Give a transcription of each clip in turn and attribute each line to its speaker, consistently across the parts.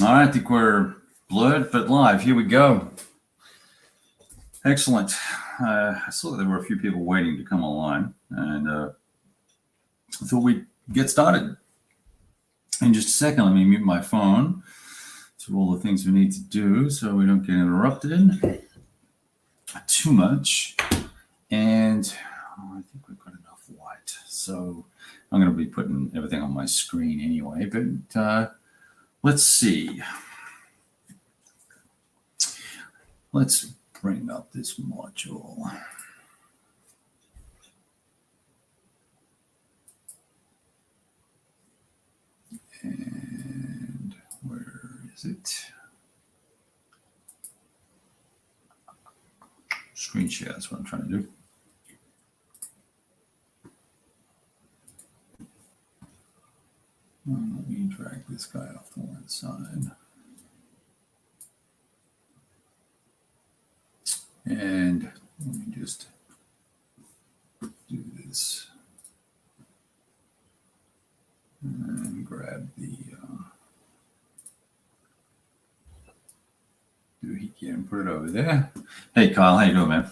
Speaker 1: All right, I think we're blurred but live. Here we go. Excellent. I saw there were a few people waiting to come online, and I thought we'd get started. In just a second, let me mute my phone to all the things we need to do so we don't get interrupted too much. And I think we've got enough white. So I'm going to be putting everything on my screen anyway, but let's see. Let's bring up this module. And where is it? Screen share, that's what I'm trying to do. Let me drag this guy off to one side. And let me just do this and grab the doohickey and put it over there. Hey, Kyle, how you doing, man?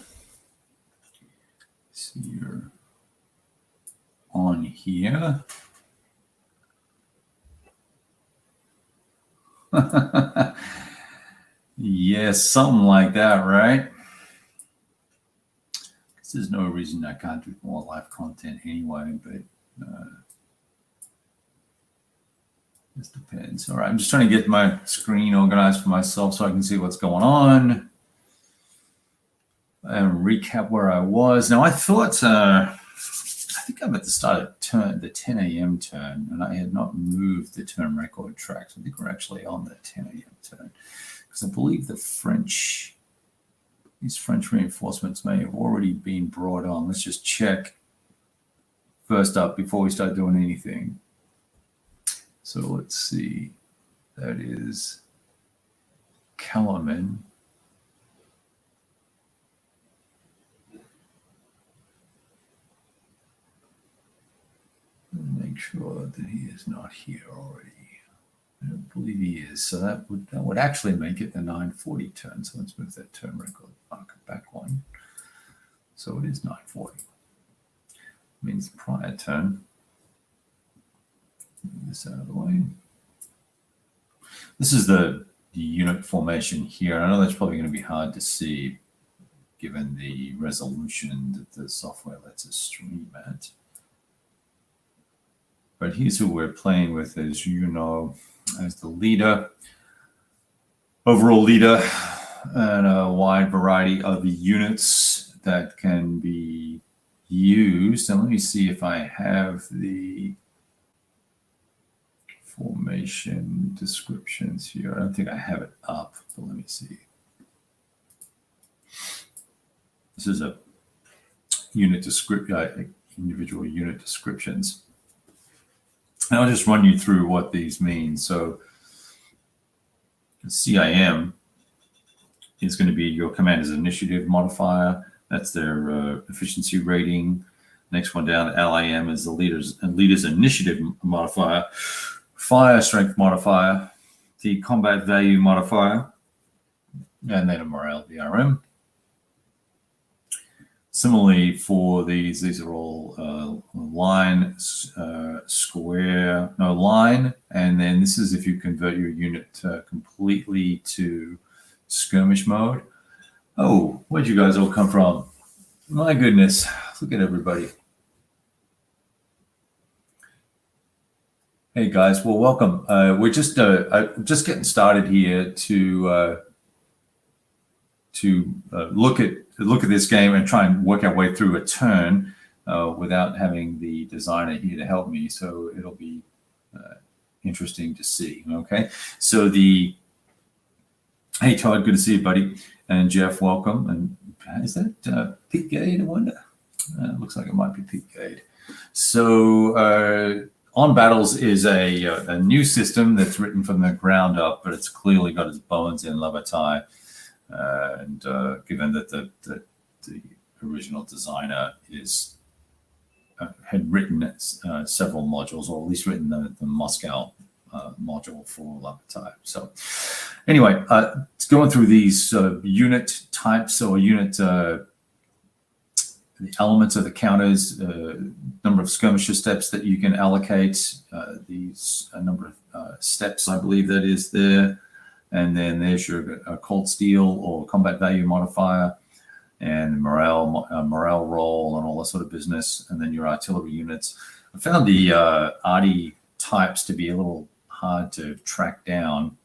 Speaker 1: See, you're on here. Yes, something like that, right? Because there's no reason I can't do more live content anyway, but this depends. All right, I'm just trying to get my screen organized for myself so I can see what's going on and recap where I was. Now, I thought, I think I'm at the start of the 10 a.m. turn, and I had not moved the turn record tracks. I think we're actually on the 10 a.m. turn, because I believe these French reinforcements may have already been brought on. Let's just check first up before we start doing anything. So let's see. That is Kellerman. Make sure that he is not here already. I don't believe he is. So that would actually make it the 9:40 turn. So let's move that turn record back one. So it is 9:40. Means the prior turn. Move this out of the way. This is the unit formation here. I know that's probably going to be hard to see given the resolution that the software lets us stream at. But here's who we're playing with, as you know, as the leader, overall leader, and a wide variety of units that can be used. And let me see if I have the formation descriptions here. I don't think I have it up, but let me see. This is a unit description, individual unit descriptions. And I'll just run you through what these mean. So CIM is going to be your commander's initiative modifier. That's their efficiency rating. Next one down, LIM is the leader's initiative modifier, fire strength modifier, the combat value modifier, and then a morale VRM. Similarly, for these are all line, square, no line, and then this is if you convert your unit completely to skirmish mode. Oh, where'd you guys all come from? My goodness, look at everybody. Hey guys, well, welcome. We're just getting started here to look at this game and try and work our way through a turn without having the designer here to help me. So it'll be interesting to see. Okay, so hey Todd, good to see you, buddy, and Jeff, welcome. And is that Pete Gade? I wonder. Looks like it might be Pete Gade. So OnBattles is a new system that's written from the ground up, but it's clearly got its bones in Lavatai. And given that the original designer had written several modules, or at least written the Moscow module for Lavatai. So anyway, it's going through these unit types or unit the elements of the counters, number of skirmisher steps that you can allocate, these number of steps, I believe that is there. And then there's your cold steel or combat value modifier and morale roll and all that sort of business. And then your artillery units. I found the arty types to be a little hard to track down.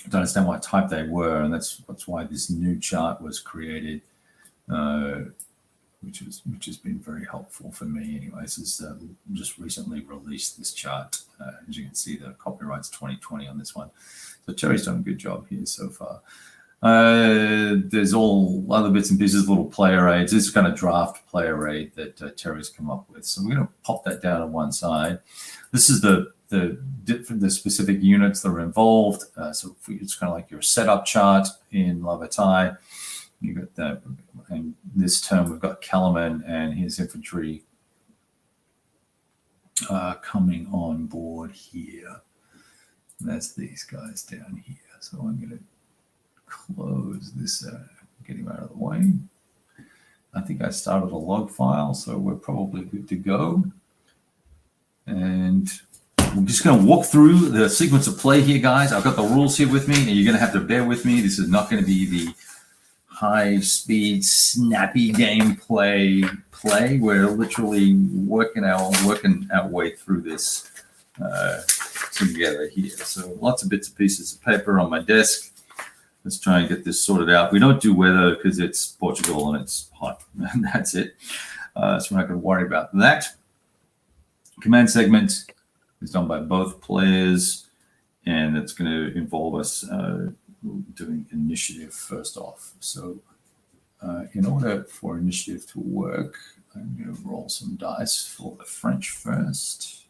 Speaker 1: I don't understand what type they were, and that's why this new chart was created, which has been very helpful for me. Anyways, is just recently released this chart. As you can see, the copyright's 2020 on this one. So Terry's done a good job here so far. There's all other bits and pieces, little player aids. This is kind of draft player aid that Terry's come up with. So we're going to pop that down on one side. This is the specific units that are involved. So it's kind of like your setup chart in Lavatai. You got that, and this term we've got Kellerman and his infantry coming on board here. And that's these guys down here. So I'm going to close this, get him out of the way. I think I started a log file, so we're probably good to go. And I'm just going to walk through the sequence of play here, guys. I've got the rules here with me, and you're going to have to bear with me. This is not going to be the high-speed, snappy gameplay play. We're literally working our way through this together here. So lots of bits and pieces of paper on my desk. Let's try and get this sorted out. We don't do weather because it's Portugal and it's hot, and that's it. So we're not going to worry about that. Command segment is done by both players, and it's going to involve us doing initiative first off. So in order for initiative to work, I'm going to roll some dice for the French first.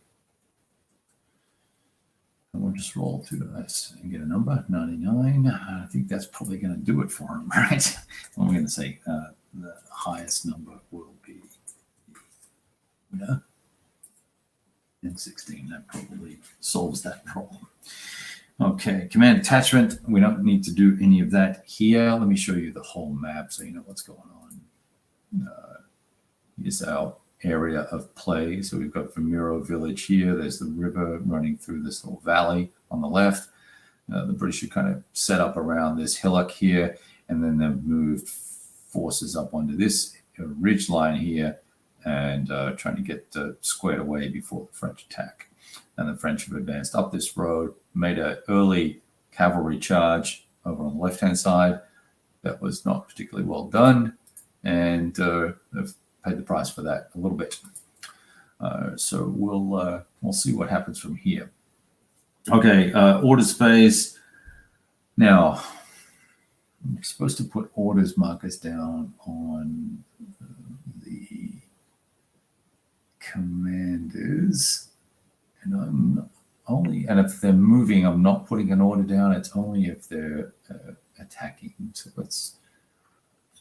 Speaker 1: And we'll just roll 2 dice and get a number, 99. I think that's probably going to do it for him, right? I'm going to say the highest number will be, yeah, and 16. That probably solves that problem. Okay, command attachment. We don't need to do any of that here. Let me show you the whole map so you know what's going on. Here's our area of play. So we've got Vimerio village here. There's the river running through this little valley on the left. The British are kind of set up around this hillock here, and then they've moved forces up onto this ridge line here and trying to get squared away before the French attack. And the French have advanced up this road, made an early cavalry charge over on the left-hand side. That was not particularly well done, and they've paid the price for that a little bit. So we'll see what happens from here. Okay, orders phase. Now, I'm supposed to put orders markers down on the commanders. And if they're moving, I'm not putting an order down. It's only if they're attacking. So let's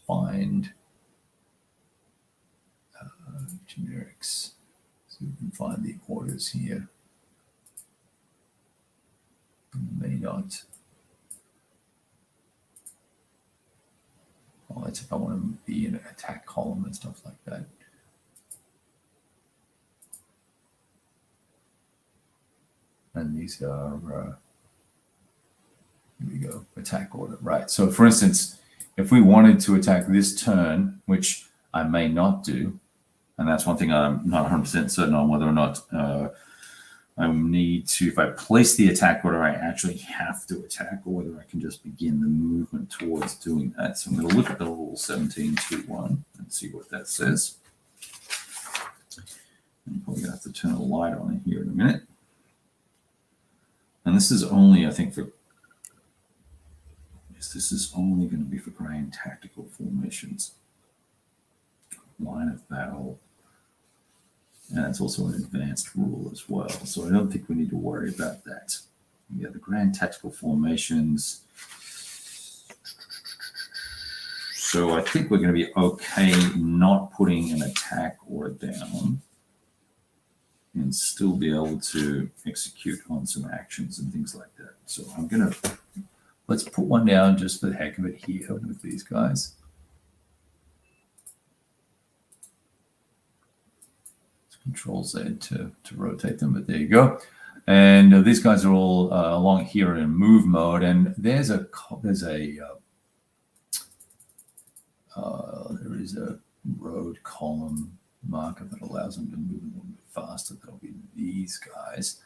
Speaker 1: find generics. So we can find the orders here. May not. Well, that's if I want to be in an attack column and stuff like that. And these are, here we go, attack order, right? So for instance, if we wanted to attack this turn, which I may not do, and that's one thing I'm not 100% certain on whether or not I need to, if I place the attack order, I actually have to attack, or whether I can just begin the movement towards doing that. So I'm going to look at the rule 17.2.1 and see what that says. I'm probably going to have to turn a light on here in a minute. And this is only, I think, for, yes, this is only going to be for grand tactical formations. Line of battle. And it's also an advanced rule as well. So I don't think we need to worry about that. Yeah, the grand tactical formations. So I think we're going to be okay not putting an attack order down and still be able to execute on some actions and things like that. So I'm going to, let's put one down just for the heck of it here with these guys. Let's Control Z to rotate them, but there you go. And these guys are all along here in move mode, and there is a road column marker that allows them to move a little bit faster. That'll be these guys,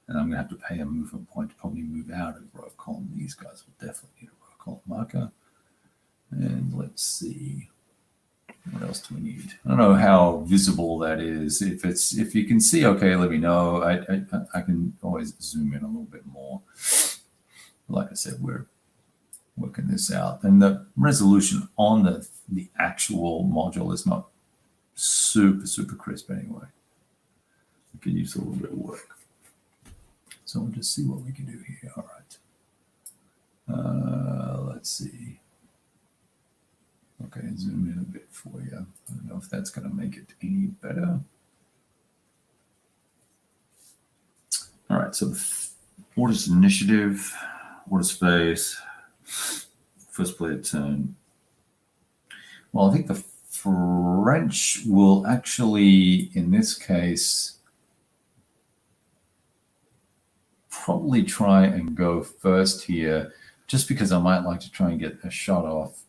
Speaker 1: and I'm going to have to pay a movement point to probably move out of row column. These guys will definitely need a row column marker. And let's see, what else do we need? I don't know how visible that is. If you can see, okay, let me know. I can always zoom in a little bit more. Like I said, we're working this out, and the resolution on the actual module is not super crisp anyway. We could use a little bit of work. So we'll just see what we can do here. All right. Let's see. Okay, zoom in a bit for you. I don't know if that's going to make it any better. All right, so what is initiative? What is phase? First player turn. Well, I think the French will actually, in this case, probably try and go first here, just because I might like to try and get a shot off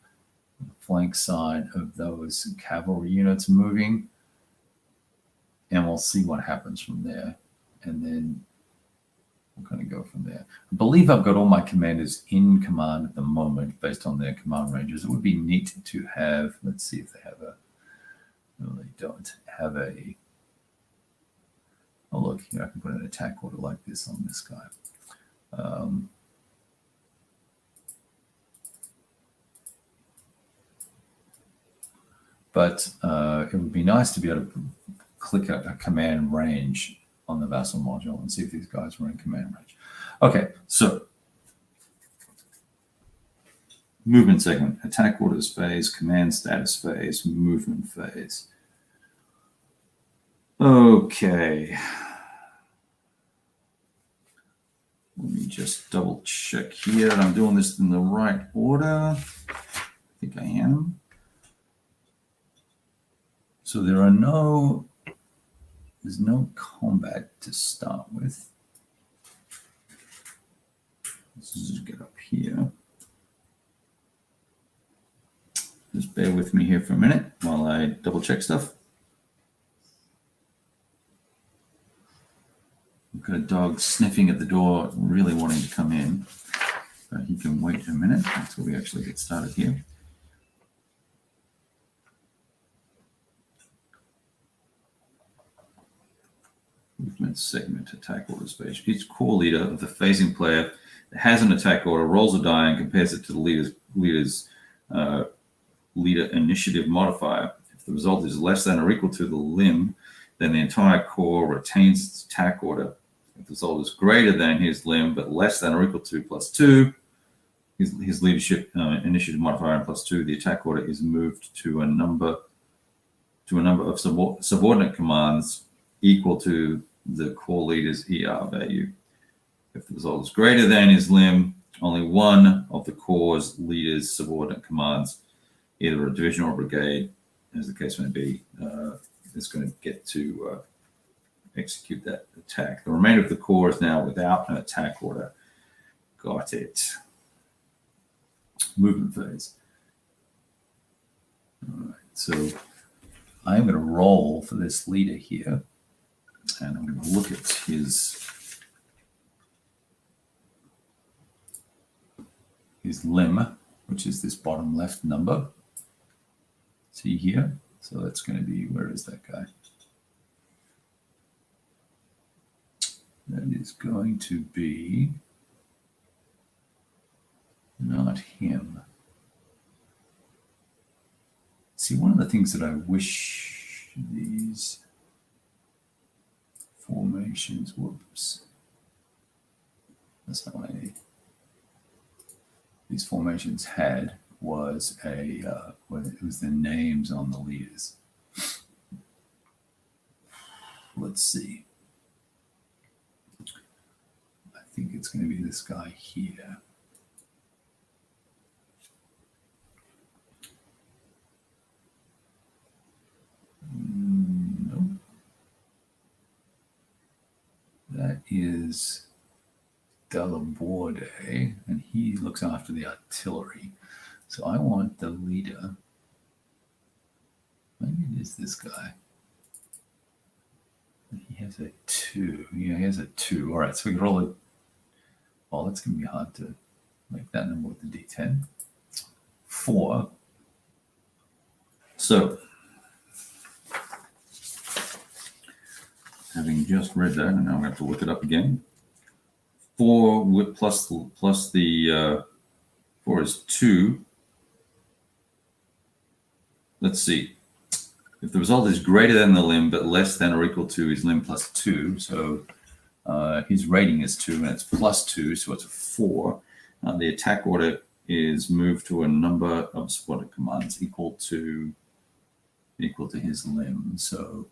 Speaker 1: the flank side of those cavalry units moving, and we'll see what happens from there, and then we're going to go from there. I believe I've got all my commanders in command at the moment based on their command ranges. It would be neat to have, let's see if they have a, no, they don't have a, oh look, here I can put an attack order like this on this guy. But it would be nice to be able to click a command range on the vassal module and see if these guys were in command range. Okay, so movement segment, attack orders phase, command status phase, movement phase. Okay. Let me just double check here that I'm doing this in the right order. I think I am. So there's no combat to start with. Let's just get up here. Just bear with me here for a minute while I double check stuff. We've got a dog sniffing at the door, really wanting to come in, but he can wait a minute until we actually get started here. Movement segment, attack orders page. Each core leader of the phasing player that has an attack order rolls a die and compares it to the leader's leader initiative modifier. If the result is less than or equal to the limb, then the entire core retains its attack order. If the result is greater than his limb but less than or equal to +2, his leadership initiative modifier and +2, the attack order is moved to a number of subordinate commands equal to the core leader's ER value. If the result is greater than his limb, only one of the core's leader's subordinate commands, either a division or a brigade, as the case may be, is going to get to execute that attack. The remainder of the core is now without an attack order. Got it. Movement phase. All right, so I'm going to roll for this leader here, and I'm going to look at his limb, which is this bottom left number. See here? So that's going to be, where is that guy? That is going to be not him. See, one of the things that I wish these formations, whoops, that's not what I need. These formations had was it was the names on the leaders. Let's see. it's going to be this guy here. No. That is Delaborde, and he looks after the artillery. So I want the leader. Maybe it is this guy. He has a 2. Yeah, he has a 2. All right, so we can roll it. Oh, that's going to be hard to make that number with the D10. 4. So, having just read that, and now I'm going to have to look it up again. 4 with plus the 4 is 2. Let's see. If the result is greater than the limb, but less than or equal to his limb plus 2, so his rating is 2, and it's plus 2, so it's a 4. The attack order is moved to a number of supported commands equal to his limb. So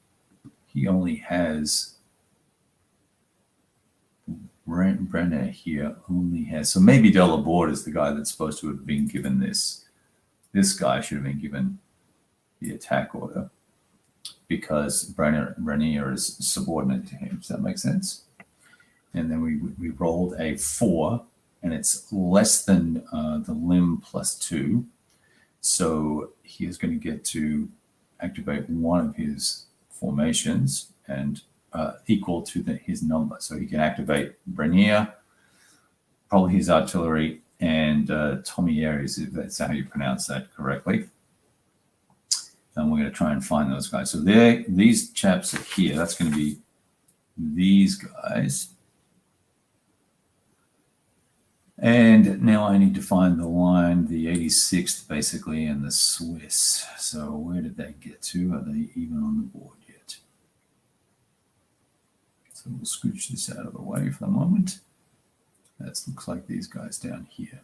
Speaker 1: he only has Brenner here only has. So maybe Delaborde is the guy that's supposed to have been given this. This guy should have been given the attack order, because Brenner is subordinate to him. Does that make sense? And then we rolled a 4, and it's less than the limb plus 2. So he is going to get to activate one of his formations and equal to his number. So he can activate Brenner, probably his artillery, and Tomieri's, if that's how you pronounce that correctly. And we're going to try and find those guys. So these chaps are here. That's going to be these guys. And now I need to find the line, the 86th basically, and the Swiss. So where did they get to? Are they even on the board yet? So we'll scooch this out of the way for the moment. That looks like these guys down here.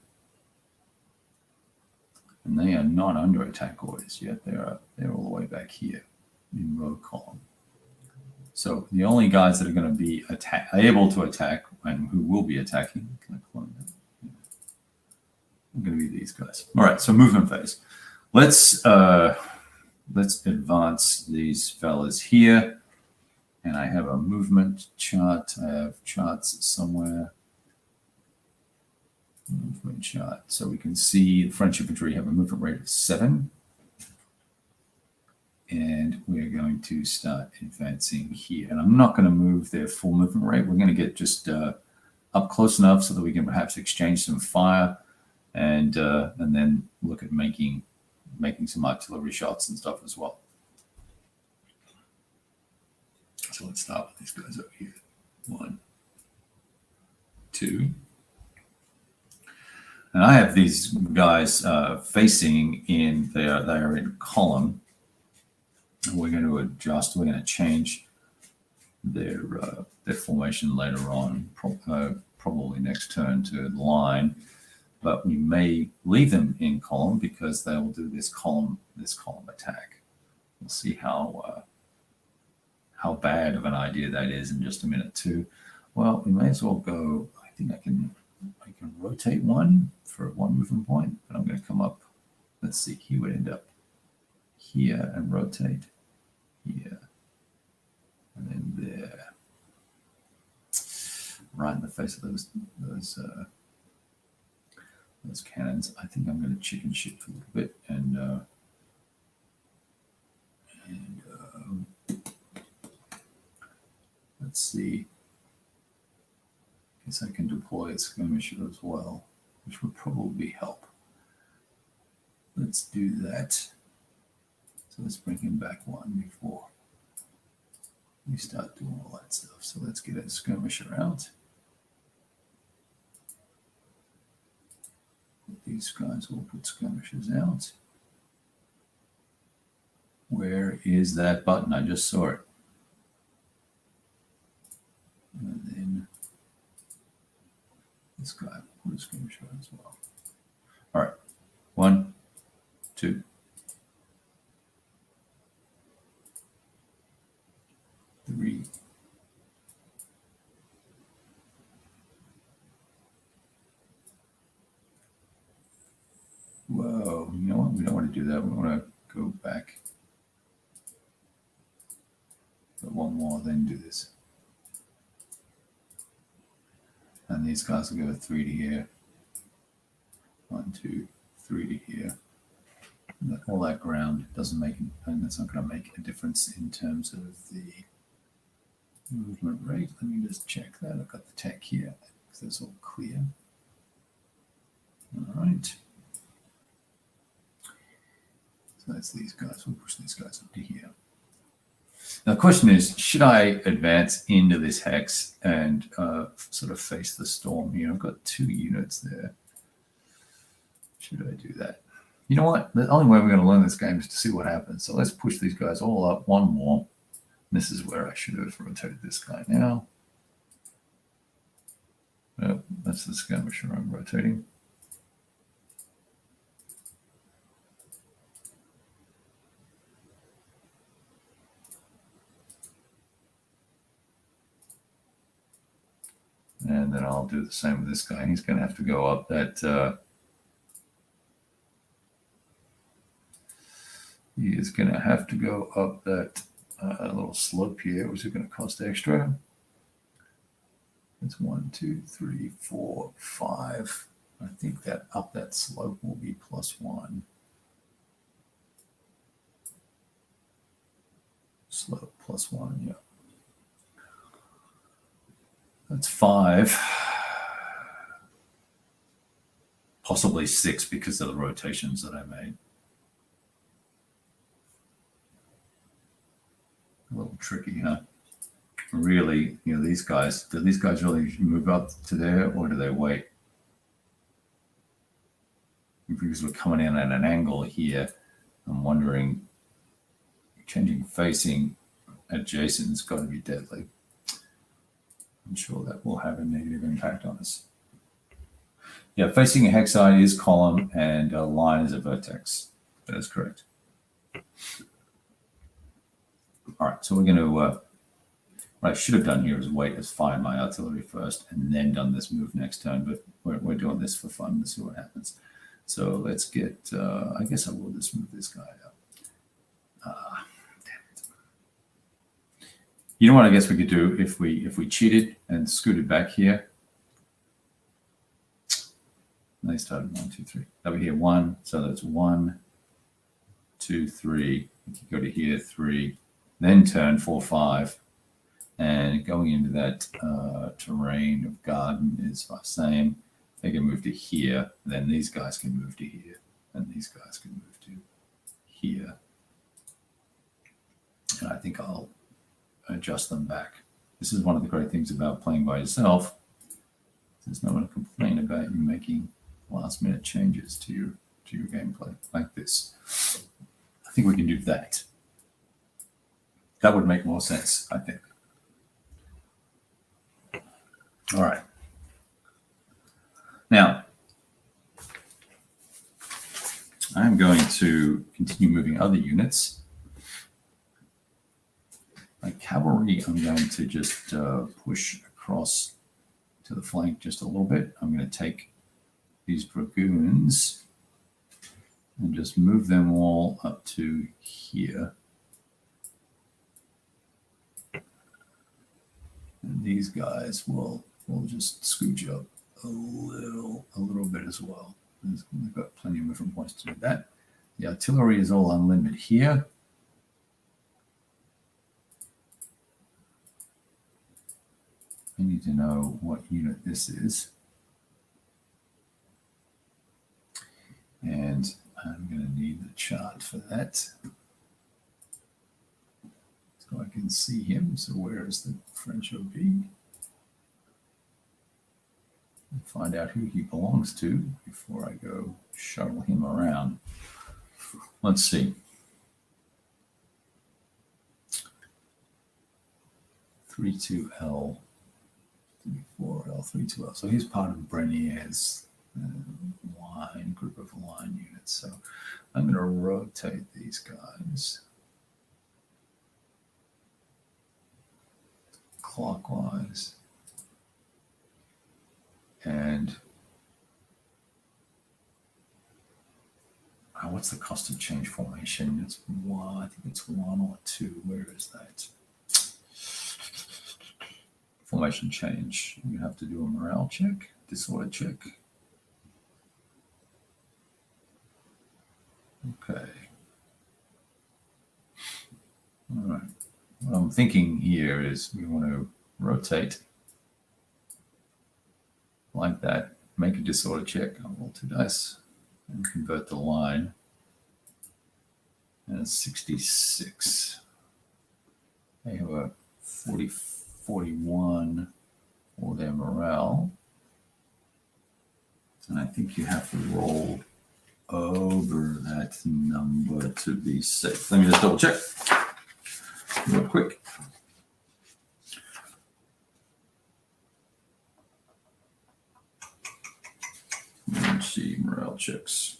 Speaker 1: And they are not under attack orders yet. They're all the way back here in row column. So the only guys that are going to be able to attack and who will be attacking, can I clone that? Yeah. Are going to be these guys. All right, so movement phase. Let's advance these fellas here. And I have a movement chart. I have charts somewhere. Movement chart. So we can see the French infantry have a movement rate of 7. And we're going to start advancing here. And I'm not going to move their full movement rate. We're going to get just up close enough so that we can perhaps exchange some fire and then look at making some artillery shots and stuff as well. So let's start with these guys over here. 1, 2. And I have these guys facing in there. They are in column. And we're going to adjust. We're going to change their formation later on, probably next turn to line. But we may leave them in column because they will do this column attack. We'll see how bad of an idea that is in just a minute too. Well, we may as well go. I think I can rotate one for 1 movement point, but I'm going to come up. Let's see, he would end up here and rotate here, and then there, right in the face of those cannons. I think I'm going to chicken shit a little bit and let's see. I guess I can deploy a skirmisher as well, which would probably help. Let's do that. So let's bring him back 1 before we start doing all that stuff. So let's get a skirmisher out. These guys will put skirmishers out. Where is that button? I just saw it. And then this guy will put a skirmisher as well. All right. 1, 2. 3. Whoa, you know what? We don't want to do that. We want to go back. But one more, then do this. And these guys will go 3 to here. 1, 2, 3 to here. All that ground doesn't make, and that's not going to make a difference in terms of the movement rate. Let me just check that. I've got the tech here, because that's all clear. All right. So that's these guys. We'll push these guys up to here. Now the question is, should I advance into this hex and sort of face the storm here? I've got 2 units there. Should I do that? You know what? The only way we're going to learn this game is to see what happens. So let's push these guys all up. 1 more. This is where I should have rotated this guy now. Oh, that's the skirmisher I'm rotating. And then I'll do the same with this guy. He's going to have to go up that. He is going to have to go up that little slope here, which is going to cost extra. It's 1, 2, 3, 4, 5. I think that up that slope will be +1. Slope +1, yeah. That's 5. Possibly 6 because of the rotations that I made. A little tricky, huh? Really, you know, these guys, do these guys really move up to there, or do they wait? Because we're coming in at an angle here, I'm wondering, changing facing adjacent has got to be deadly. I'm sure that will have a negative impact on us. Yeah, facing a hexide is column and a line is a vertex. That is correct. All right, so we're going to, what I should have done here is wait, is find my artillery first and then done this move next turn, but we're doing this for fun to see what happens. So let's get, I guess I will just move this guy up. Damn it. You know what I guess we could do if we cheated and scooted back here? They started 1, 2, 3. Over here, 1. So that's 1, 2, 3. We could go to here, 3. Then turn 4, 5. And going into that terrain of garden is the same. They can move to here. Then these guys can move to here. And these guys can move to here. And I think I'll adjust them back. This is one of the great things about playing by yourself. There's no one to complain about you making last-minute changes to your gameplay like this. I think we can do that. That would make more sense, I think. All right. Now, I'm going to continue moving other units. My cavalry, I'm going to just push across to the flank just a little bit. I'm going to take these dragoons and just move them all up to here. And these guys will just scooch up a little bit as well. We've got plenty of different points to do that. The artillery is all unlimited here. I need to know what unit this is. And I'm going to need the chart for that. So I can see him. So where is the French OB? Find out who he belongs to before I go shuttle him around. Let's see. 32L, 34L, 32L. So he's part of Brenier's line, group of line units. So I'm going to rotate these guys clockwise. And what's the cost of change formation? It's one, I think it's 1 or 2. Where is that? Formation change. You have to do a morale check, disorder check. Okay. All right. What I'm thinking here is we want to rotate like that, make a disorder check. I'll roll 2 dice and convert the line. And it's 66. They have a 41 for their morale. And I think you have to roll over that number to be safe. Let me just double check real quick. Let's see, morale checks.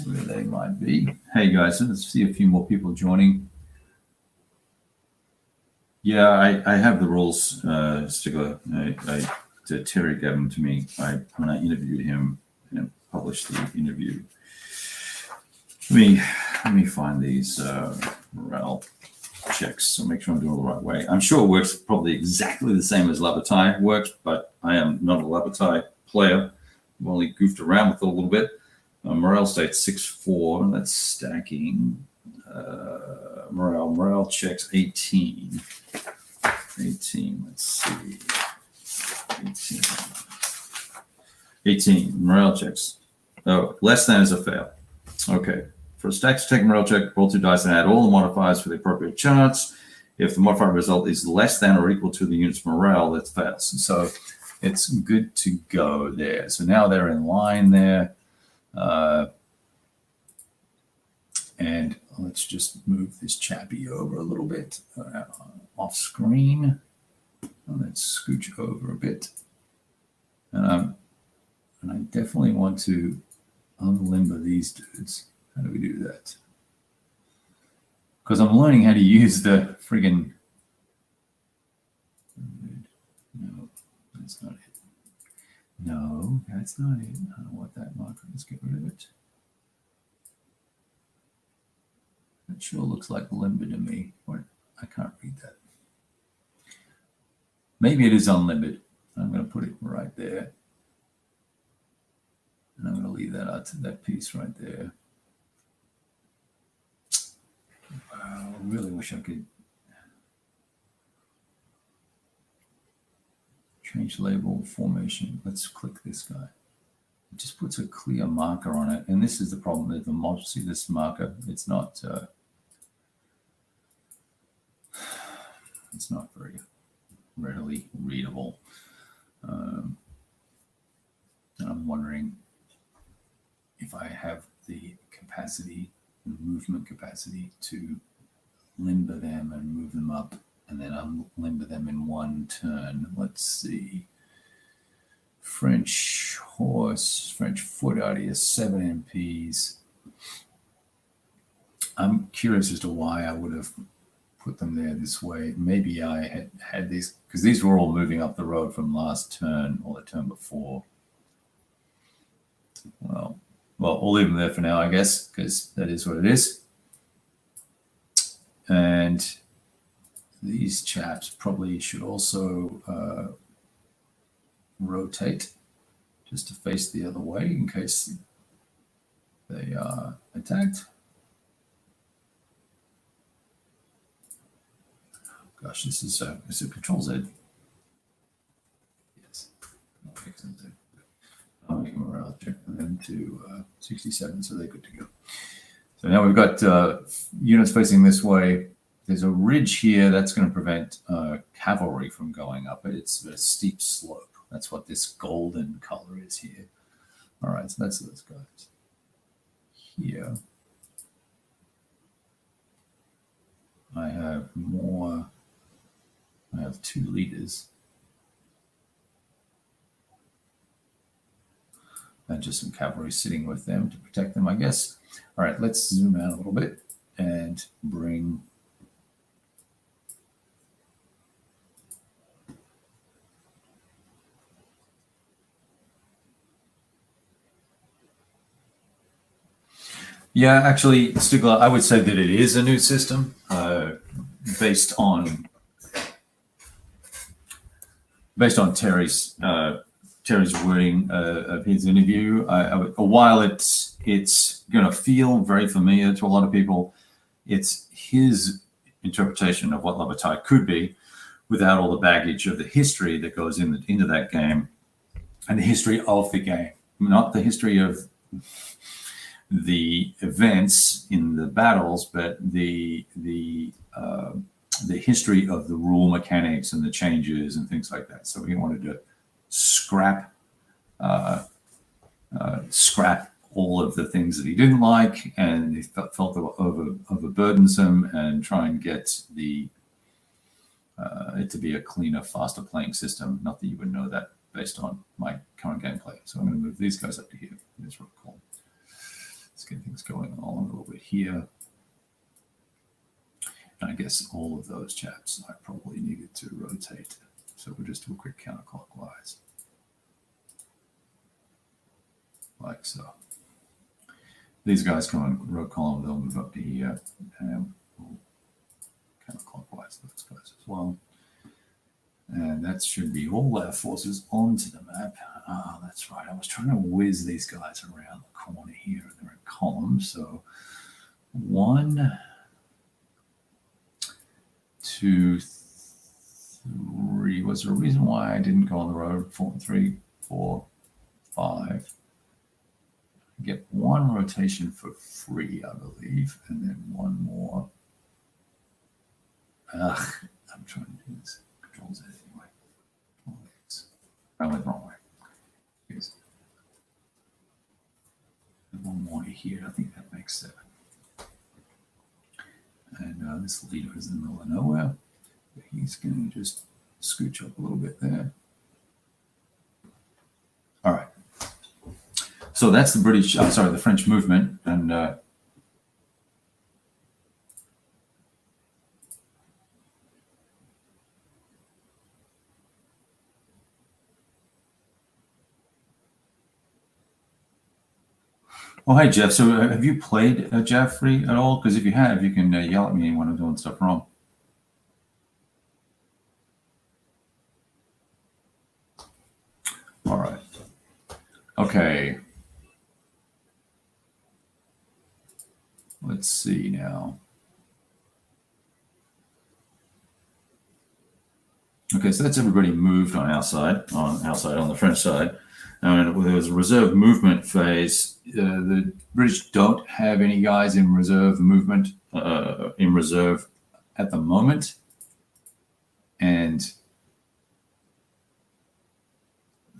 Speaker 1: Where they might be. Hey guys, let's see a few more people joining. Yeah, I have the rules, Stigler. Terry gave them to me when I interviewed him and published the interview. Let me find these morale checks so make sure I'm doing it the right way. I'm sure it works probably exactly the same as Labatai works, but I am not a Labatai player. I've only goofed around with it a little bit. Morale state 6-4. That's stacking. Morale checks 18. 18. Let's see. 18 morale checks. Oh, less than is a fail. Okay. For a stack to take a morale check, roll 2 dice and add all the modifiers for the appropriate charts. If the modifier result is less than or equal to the unit's morale, that fails. And so it's good to go there. So now they're in line there. And let's just move this chappy over a little bit off screen. Let's scooch over a bit. And I definitely want to unlimber these dudes. How do we do that? Because I'm learning how to use the friggin'... No, that's not it. No, that's not it. I don't want that marker. Let's get rid of it. That sure looks like limber to me. What? I can't read that. Maybe it is unlimbered. I'm going to put it right there. And I'm going to leave that out to that piece right there. Wow, I really wish I could change label formation. Let's click this guy. It just puts a clear marker on it. And this is the problem with the mod. See this marker? It's not very readily readable. And I'm wondering if I have the capacity, the movement capacity to limber them and move them up and then unlimber them in one turn. Let's see. French horse, French foot out here, 7 MPs. I'm curious as to why I would have put them there this way. Maybe I had these, because these were all moving up the road from last turn or the turn before. Well, we'll leave them there for now, I guess, because that is what it is. And these chaps probably should also rotate just to face the other way in case they are attacked. Gosh, this is a Control Z. Yes. I'll make a morale check for them to 67, so they're good to go. So now we've got units facing this way. There's a ridge here that's going to prevent cavalry from going up. It's a steep slope. That's what this golden color is here. All right, so that's those guys. Here, I have more. I have 2 leaders. And just some cavalry sitting with them to protect them, I guess. All right, let's zoom out a little bit and bring Yeah, actually, Stigler, I would say that it is a new system based on Terry's wording of his interview. While it's going to feel very familiar to a lot of people, it's his interpretation of what Lavatai could be, without all the baggage of the history that goes into that game, and the history of the game, not the history of the events in the battles, but the history of the rule mechanics and the changes and things like that. So he wanted to scrap all of the things that he didn't like, and he felt they were overburdensome, and try and get it to be a cleaner, faster playing system. Not that you would know that based on my current gameplay. So I'm going to move these guys up to here. That's real cool. Let's get things going on a little bit here. And I guess all of those chaps I probably needed to rotate. So we'll just do a quick counterclockwise. Like so. These guys come in row column, they'll move up to here. And we'll counterclockwise those guys as well. And that should be all our forces onto the map. Ah, that's right. I was trying to whiz these guys around the corner here, and they're in columns. So 1, 2, 3. Was there a reason why I didn't go on the road? 4, 3, 4, 5. Get 1 rotation for free, I believe, and then 1 more. Ugh, I'm trying to do this. Control Z anyway. I went the wrong way. Here's 1 more here. I think that makes 7. And this leader is in the middle of nowhere. But he's going to just scooch up a little bit there. All right. So that's the the French movement. And oh, hey, Jeff. So have you played Jaffrey at all? Because if you have, you can yell at me when I'm doing stuff wrong. All right. Okay. Let's see now. Okay, so that's everybody moved on our side, on the French side. And there was a reserve movement phase. The British don't have any guys in reserve movement, in reserve at the moment. And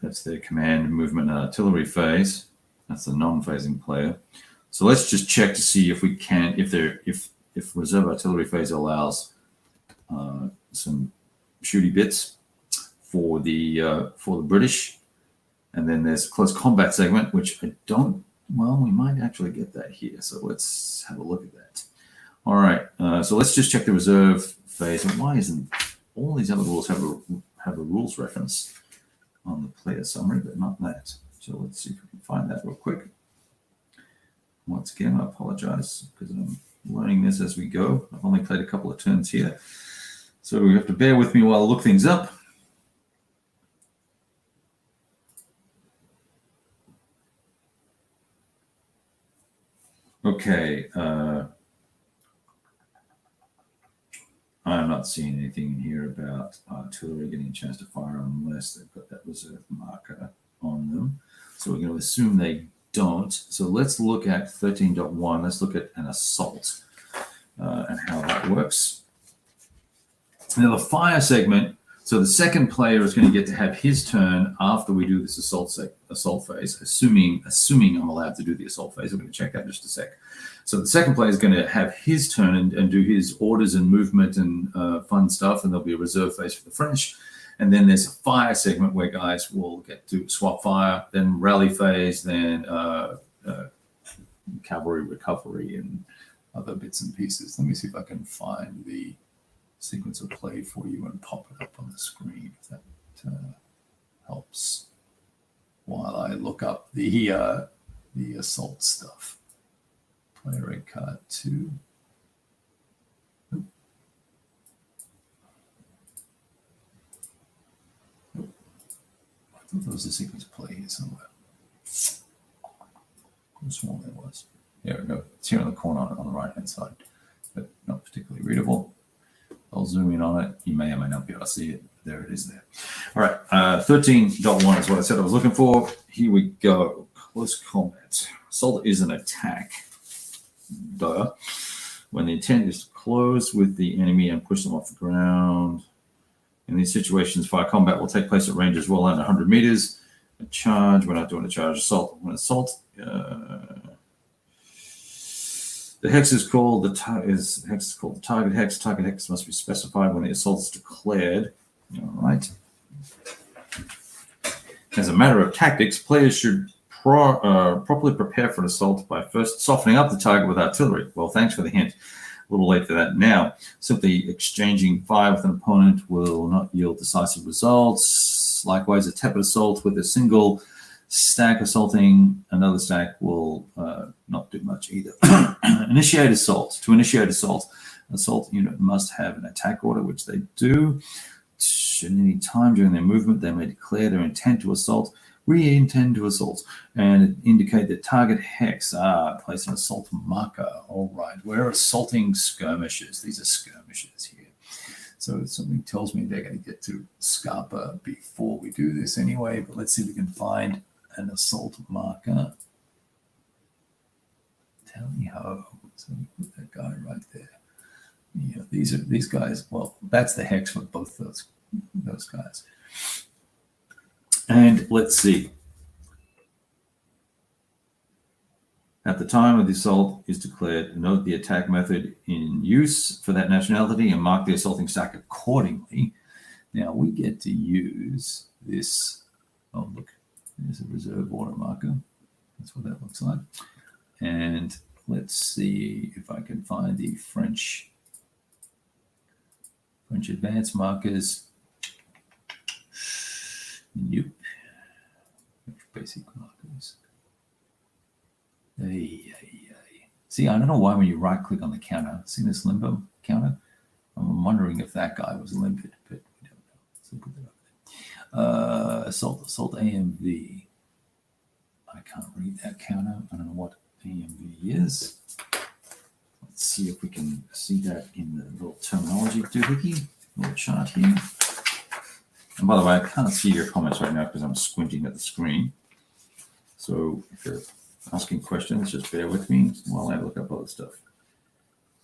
Speaker 1: that's their command, movement, and artillery phase. That's the non-phasing player. So let's just check to see if we can, if reserve artillery phase allows some shooty bits for the British. And then there's close combat segment, which I don't, well, we might actually get that here. So let's have a look at that. All right, so let's just check the reserve phase. And why isn't all these other rules have a rules reference on the player summary, but not that? So let's see if we can find that real quick. Once again, I apologize because I'm learning this as we go. I've only played a couple of turns here. So you have to bear with me while I look things up. Okay. I'm not seeing anything in here about artillery getting a chance to fire unless they've got that reserve marker on them. So we're going to assume they don't. So let's look at 13.1. Let's look at an assault and how that works. Now the fire segment, so the second player is going to get to have his turn after we do this assault phase, assuming I'm allowed to do the assault phase. I'm going to check that in just a sec. So the second player is going to have his turn and do his orders and movement and fun stuff, and there'll be a reserve phase for the French. And then there's a fire segment where guys will get to swap fire, then rally phase, then cavalry recovery and other bits and pieces. Let me see if I can find the sequence of play for you and pop it up on the screen, if that helps while I look up the assault stuff. Play a red card 2. Nope. Nope. I thought there was a sequence play here somewhere. I sworn there was. There we go. It's here in the corner on the right-hand side, but not particularly readable. I'll zoom in on it. You may or may not be able to see it. There it is there. All right. 13.1 is what I said I was looking for. Here we go. Close combat. Assault is an attack. Duh. When the intent is to close with the enemy and push them off the ground. In these situations, fire combat will take place at ranges well under 100 meters. A charge. We're not doing a charge. Assault. When assault. The hex is called the target hex. Target hex must be specified when the assault is declared. All right. As a matter of tactics, players should properly prepare for an assault by first softening up the target with artillery. Well, thanks for the hint. A little late for that now. Simply exchanging fire with an opponent will not yield decisive results. Likewise, a tepid assault with a single stack assaulting another stack will not do much either. Initiate assault. To initiate assault unit must have an attack order, which they do. At any time during their movement, they may declare their intent to assault. We intend to assault, and indicate the target hex. Place an assault marker. All right, we're assaulting skirmishers. These are skirmishers here. So something tells me they're going to get to Scarpa before we do this anyway. But let's see if we can find an assault marker. Tally ho. So we put that guy right there. Yeah, these guys. Well, that's the hex for both those guys. And let's see. At the time of the assault is declared, note the attack method in use for that nationality and mark the assaulting stack accordingly. Now we get to use this. Oh, look, there's a reserve order marker. That's what that looks like. And let's see if I can find the French advance markers. Nope. Basic markers. See, I don't know why when you right click on the counter, see this limbo counter? I'm wondering if that guy was limpid, but we don't know. So put that over there. Assault AMV. I can't read that counter. I don't know what AMV is. Let's see if we can see that in the little terminology doohickey, little chart here. And by the way, I can't see your comments right now because I'm squinting at the screen. So if you're asking questions, just bear with me while I look up other stuff.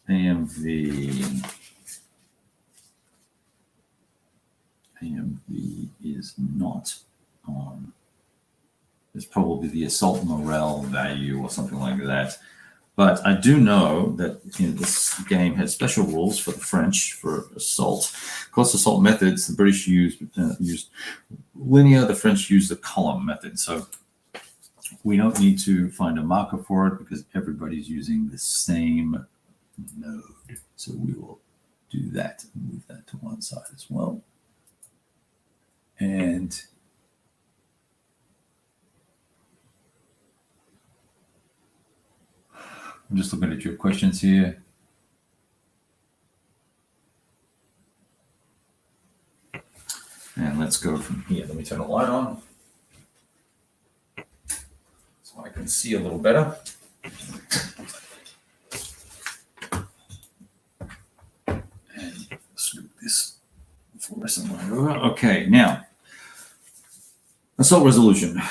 Speaker 1: AMV is not on. It's probably the assault morale value or something like that. But I do know that this game has special rules for the French for assault. Of course, assault methods, the British used linear, the French used the column method. So we don't need to find a marker for it because everybody's using the same node. So we will do that and move that to one side as well. And I'm just looking at your questions here. And let's go from here. Let me turn the light on so I can see a little better. And scoop this fluorescent light over. Okay, now, assault resolution.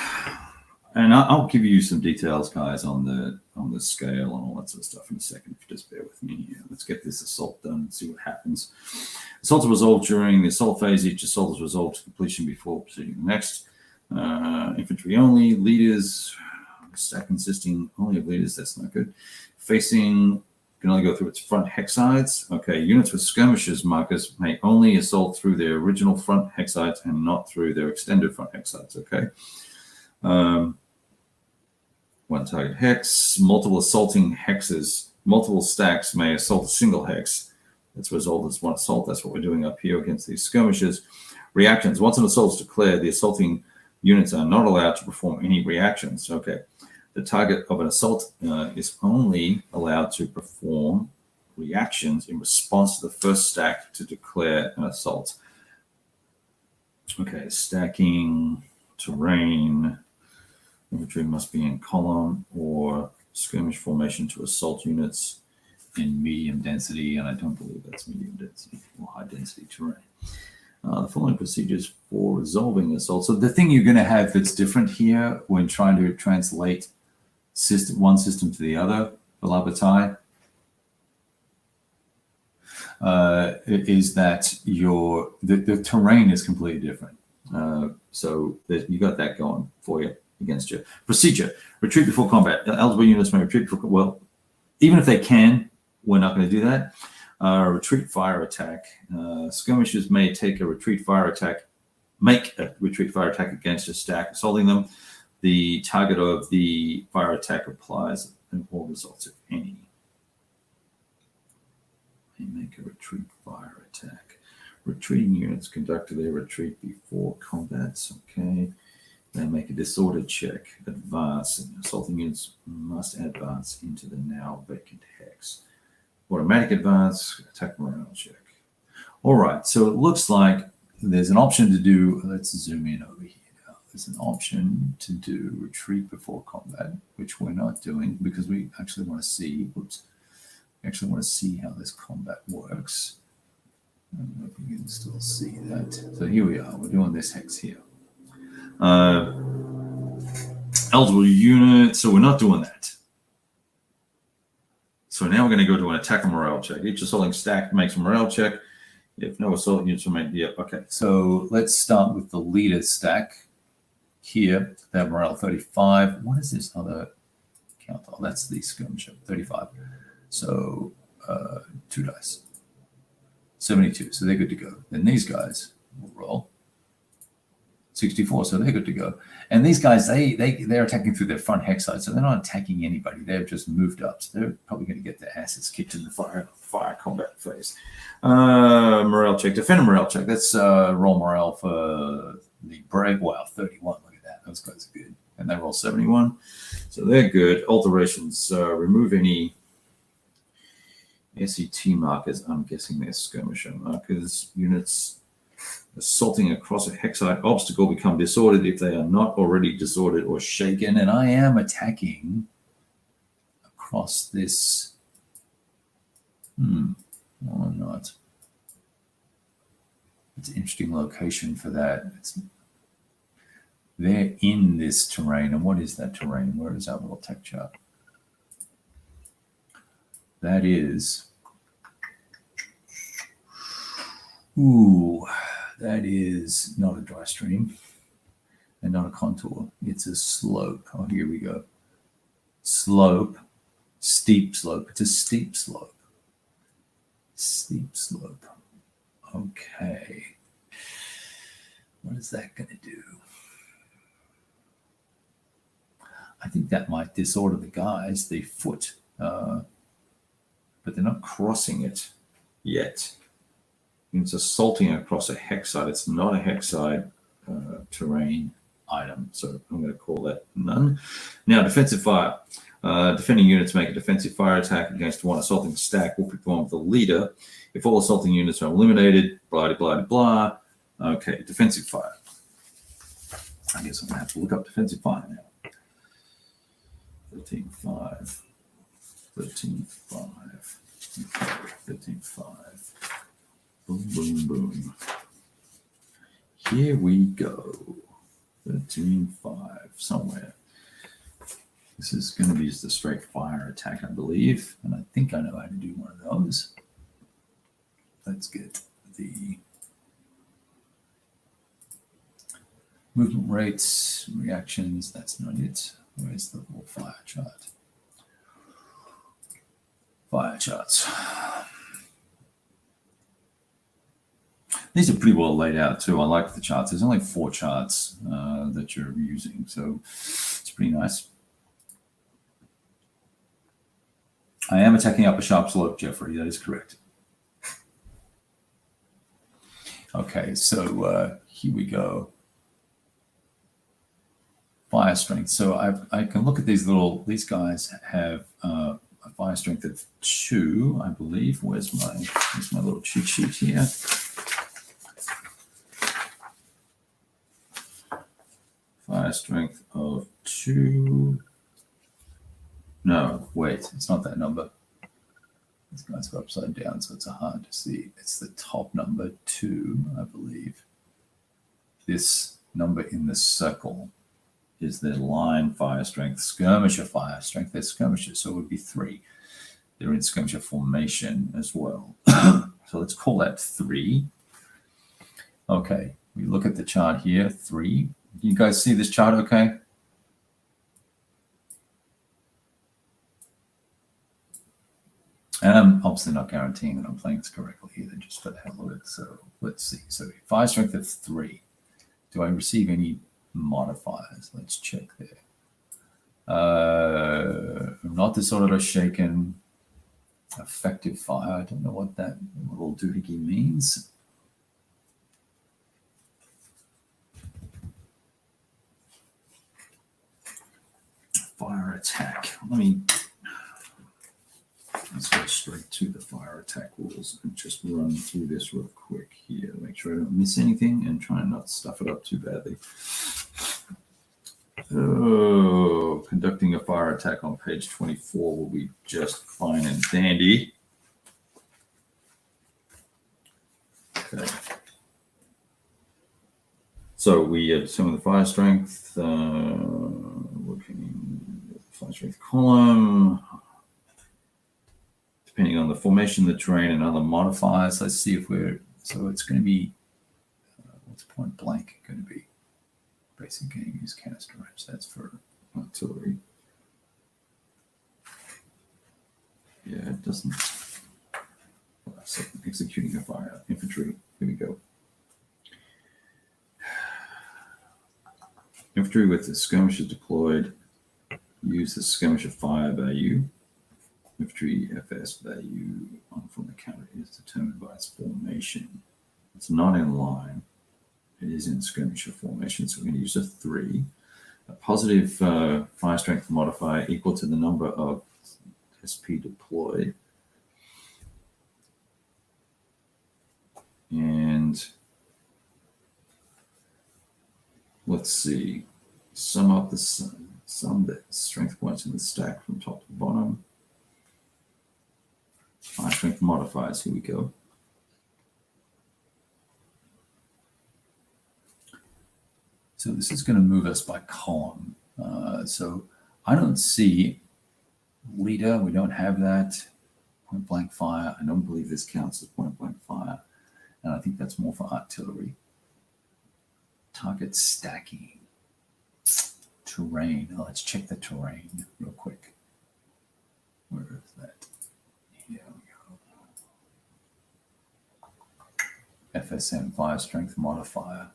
Speaker 1: And I'll give you some details, guys, on the scale and all that sort of stuff in a second. If you just bear with me here. Let's get this assault done and see what happens. Assaults are resolved during the assault phase. Each assault is resolved to completion before proceeding to the next. Infantry only. Leaders. Stack consisting only of leaders. That's not good. Facing can only go through its front hex sides. Okay. Units with skirmishers markers may only assault through their original front hex sides and not through their extended front hex sides. Okay. One target hex, multiple assaulting hexes, multiple stacks may assault a single hex. That's resolved as one assault. That's what we're doing up here against these skirmishers. Reactions. Once an assault is declared, the assaulting units are not allowed to perform any reactions. Okay. The target of an assault is only allowed to perform reactions in response to the first stack to declare an assault. Okay, stacking, terrain. Infantry must be in column or skirmish formation to assault units in medium density, and I don't believe that's medium density or high density terrain. The following procedures for resolving assault. So the thing you're going to have that's different here when trying to translate one system to the other for Labatai is that the terrain is completely different. So you got that going for you against you. Procedure: retreat before combat. Eligible units may retreat before. Well, even if they can, we're not going to do that. Retreat fire attack. Skirmishers may make a retreat fire attack against a stack, assaulting them. The target of the fire attack applies in all results, if any. They make a retreat fire attack. Retreating units conducted their retreat before combat. Okay. They make a disordered check. Advance. And assaulting units must advance into the now vacant hex. Automatic advance. Attack morale check. All right. So it looks like there's an option to do. Let's zoom in over here. There's an option to do retreat before combat, which we're not doing because we actually want to see. Whoops. We actually want to see how this combat works. I don't know if you can still see that. So here we are. We're doing this hex here. Eligible unit. So we're not doing that. So now we're going to go to an attack and morale check. Each assaulting stack makes a morale check. If no assault units remain, yep. Okay. So let's start with the leader stack here. They have morale 35. What is this other count? Oh, that's the skirmisher 35. So 2 dice. 72. So they're good to go. Then these guys will roll 64. So they're good to go. And these guys, they're attacking through their front hex side. So they're not attacking anybody. They've just moved up. So they're probably going to get their asses kicked in the fire combat phase. Morale check. Defender morale check. That's roll morale for the brave. Wow, 31. Look at that. Those guys are good. And they roll 71. So they're good. Alterations. Remove any SET markers. I'm guessing they're skirmisher markers. Units assaulting across a hexite obstacle become disordered if they are not already disordered or shaken. And I am attacking across this. No, I'm not. It's an interesting location for that. They're in this terrain. And what is that terrain? Where is our little tech chart? That is, that is not a dry stream and not a contour. It's a slope. Oh, here we go. Slope, steep slope. It's a steep slope. Steep slope. Okay. What is that going to do? I think that might disorder the guys, the foot. But they're not crossing it yet. It's assaulting across a hexide. It's not a hexide terrain item, so I'm going to call that none. Now, defensive fire. Defending units make a defensive fire attack against one assaulting stack will perform the leader. If all assaulting units are eliminated, blah, blah, blah. Okay, defensive fire. I guess I'm going to have to look up defensive fire now. 13.5. 13.5. 13.5. Boom, boom, boom. Here we go. 13.5 somewhere. This is going to be just a straight fire attack, I believe. And I think I know how to do one of those. Let's get the movement rates, reactions. That's not it. Where's the little fire chart? Fire charts. These are pretty well laid out too. I like the charts. There's only 4 charts that you're using, so it's pretty nice. I am attacking up a sharp slope, Jeffrey. That is correct. Okay, so here we go. fire strength. So I can look at these guys have a fire strength of 2, I believe. Where's my little cheat sheet here? Fire strength of 2. No, wait, it's not that number. This guy's got upside down, so it's hard to see. It's the top number 2, I believe. This number in the circle is their line fire strength. Skirmisher fire strength, they're skirmishers, so it would be 3. They're in skirmisher formation as well. So let's call that 3. Okay, we look at the chart here, 3. You guys see this chart okay? And I'm obviously not guaranteeing that I'm playing this correctly either, just for the hell of it. So let's see. So fire strength of 3. Do I receive any modifiers? Let's check there. I'm not disordered or shaken. Effective fire. I don't know what that little doohickey means. Fire attack. Let's go straight to the fire attack rules and just run through this real quick here. Make sure I don't miss anything and try and not stuff it up too badly. Oh, conducting a fire attack on page 24 will be just fine and dandy. Okay. So we determine the fire strength, looking at the fire strength column. Depending on the formation, the terrain, and other modifiers. Let's see if so it's going to be, what's point blank going to be? Basic game use canister range. That's for artillery. Yeah, it doesn't. So executing a fire. Infantry. Here we go. Infantry with the skirmishers deployed. Use the skirmisher fire value. Infantry FS value from the counter is determined by its formation. It's not in line. It is in skirmisher formation, so we're going to use a 3. A positive fire strength modifier equal to the number of SP deployed. And let's see. Sum up the strength points in the stack from top to bottom. Fire strength modifiers, here we go. So this is going to move us by column. So I don't see leader, we don't have that. Point blank fire, I don't believe this counts as point blank fire. And I think that's more for artillery. Target stacking. Terrain, let's check the terrain real quick. Where is that? Here we go. FSM fire strength modifier.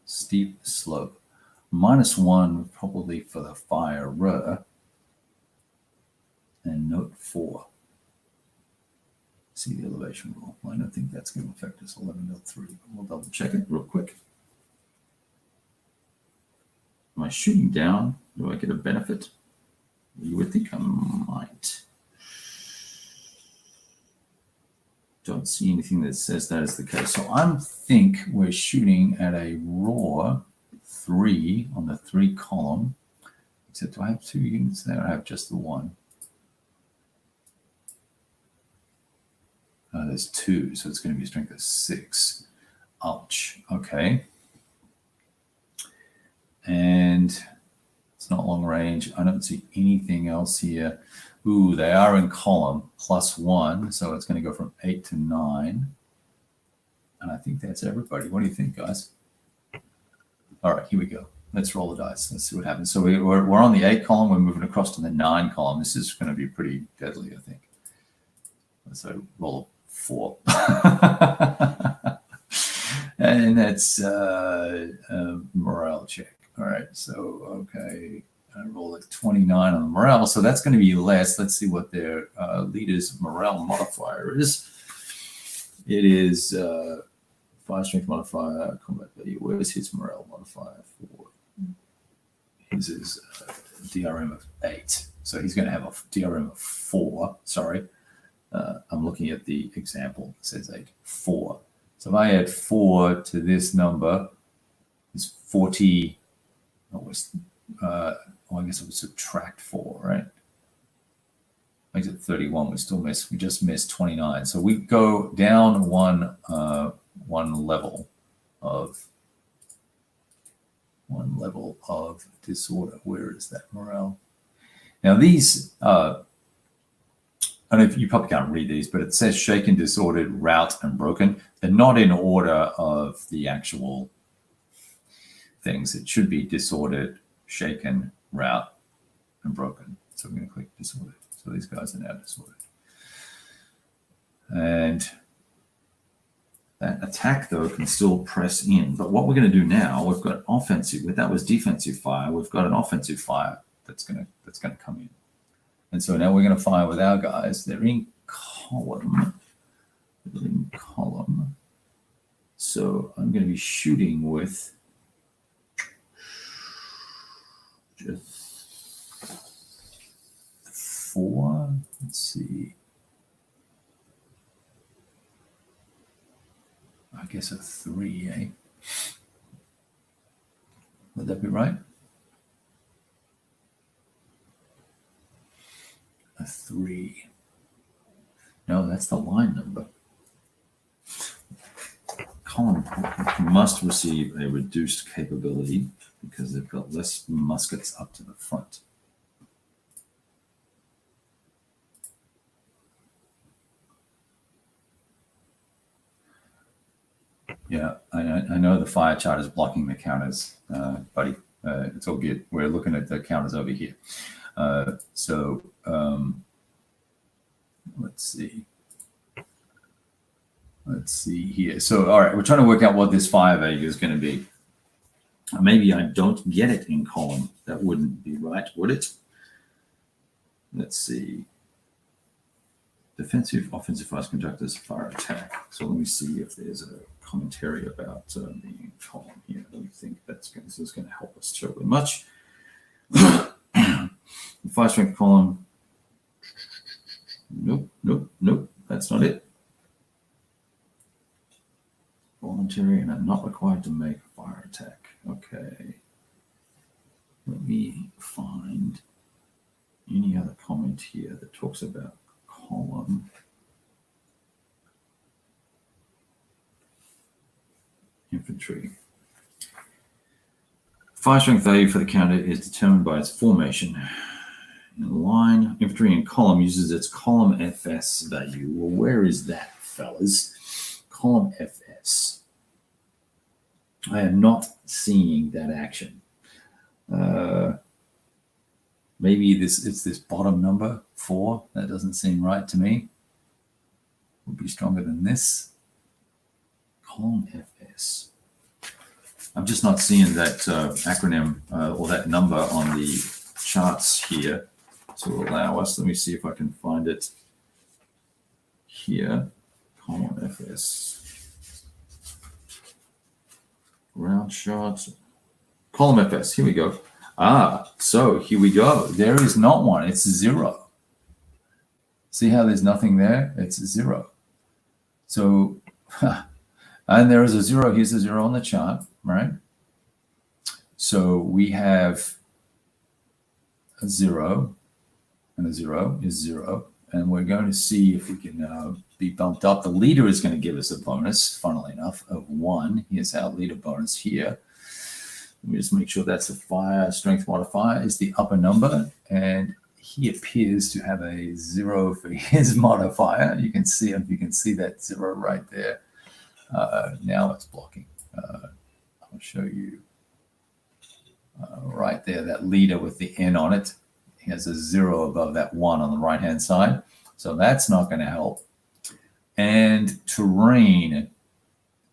Speaker 1: Steep slope. -1 probably for the firer. And note 4. See the elevation rule. Well, I don't think that's going to affect us. 11.3. We'll double check it real quick. Am I shooting down? Do I get a benefit? You would think I might. Don't see anything that says that is the case. So I think we're shooting at a raw 3 on the 3 column. Except do I have 2 units there? I have just the 1. There's 2, so it's going to be a strength of 6. Ouch. Okay. And it's not long range. I don't see anything else here. Ooh, they are in column +1, so it's going to go from 8 to 9. And I think that's everybody. What do you think, guys? All right, here we go. Let's roll the dice. Let's see what happens. So we're on the 8 column. We're moving across to the 9 column. This is going to be pretty deadly, I think. So roll 4. And that's a morale check. All right, so, okay. I roll a 29 on the morale, so that's going to be less. Let's see what their leader's morale modifier is. It is fire strength modifier, combat value. Where is his morale modifier for This is DRM of 8. So he's going to have a DRM of 4. Sorry. I'm looking at the example. It says 8. 4. So if I add 4 to this number, it's 40. I guess I would subtract 4, right? Makes it 31. We just missed 29. So we go down one level of disorder. Where is that morale? Now these, I don't know if you probably can't read these, but it says shaken, disordered, rout, and broken. They're not in order of the actual things. It should be disordered, shaken, rout, and broken. So I'm going to click disordered. So these guys are now disordered. And that attack, though, can still press in. But what we're going to do now, we've got offensive. That was defensive fire. We've got an offensive fire that's going to come in. And so now we're going to fire with our guys. They're in column. So I'm going to be shooting with just 4. Let's see. I guess a 3, eh? Would that be right? A 3. No, that's the line number. Column must receive a reduced capability because they've got less muskets up to the front. Yeah, I know the fire chart is blocking the counters, buddy. It's all good. We're looking at the counters over here. So let's see. Let's see here. So, all right, we're trying to work out what this fire value is going to be. Maybe I don't get it in column. That wouldn't be right, would it? Let's see. Defensive, offensive fire conductors, fire attack. So let me see if there's a commentary about being in column here. I don't think this is going to help us terribly much. Fire strength column. Nope. That's not it. Voluntary, and I'm not required to make a fire attack. Okay. Let me find any other comment here that talks about column. Infantry. Fire strength value for the counter is determined by its formation. In line, infantry in column uses its column FS value. Well, where is that, fellas? Column FS. I am not seeing that action. Maybe it's this bottom number, 4. That doesn't seem right to me. Would be stronger than this. Column FS. I'm just not seeing that acronym or that number on the charts here to allow us. Let me see if I can find it here. Column FS. Round shot. Column FS. Here we go. So here we go. There is not one. It's 0. See how there's nothing there? It's 0. So, and there is a 0. Here's a 0 on the chart, right? So we have a 0, and a 0 is 0. And we're going to see if we can be bumped up. The leader is going to give us a bonus, funnily enough, of 1. Here's our leader bonus here. Let me just make sure that's the fire strength modifier is the upper number. And he appears to have a 0 for his modifier. You can see that 0 right there. Now it's blocking. I'll show you right there, that leader with the N on it. He has a 0 above that 1 on the right-hand side. So that's not going to help. And terrain,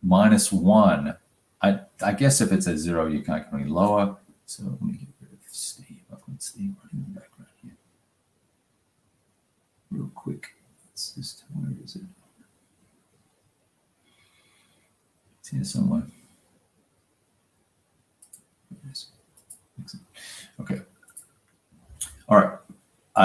Speaker 1: -1. I guess if it's a 0, you can't go any lower. So let me get rid of Steve. I've got Steve running in the background here. Real quick. It's just, where is it? It's here somewhere. There it is. Okay. All right.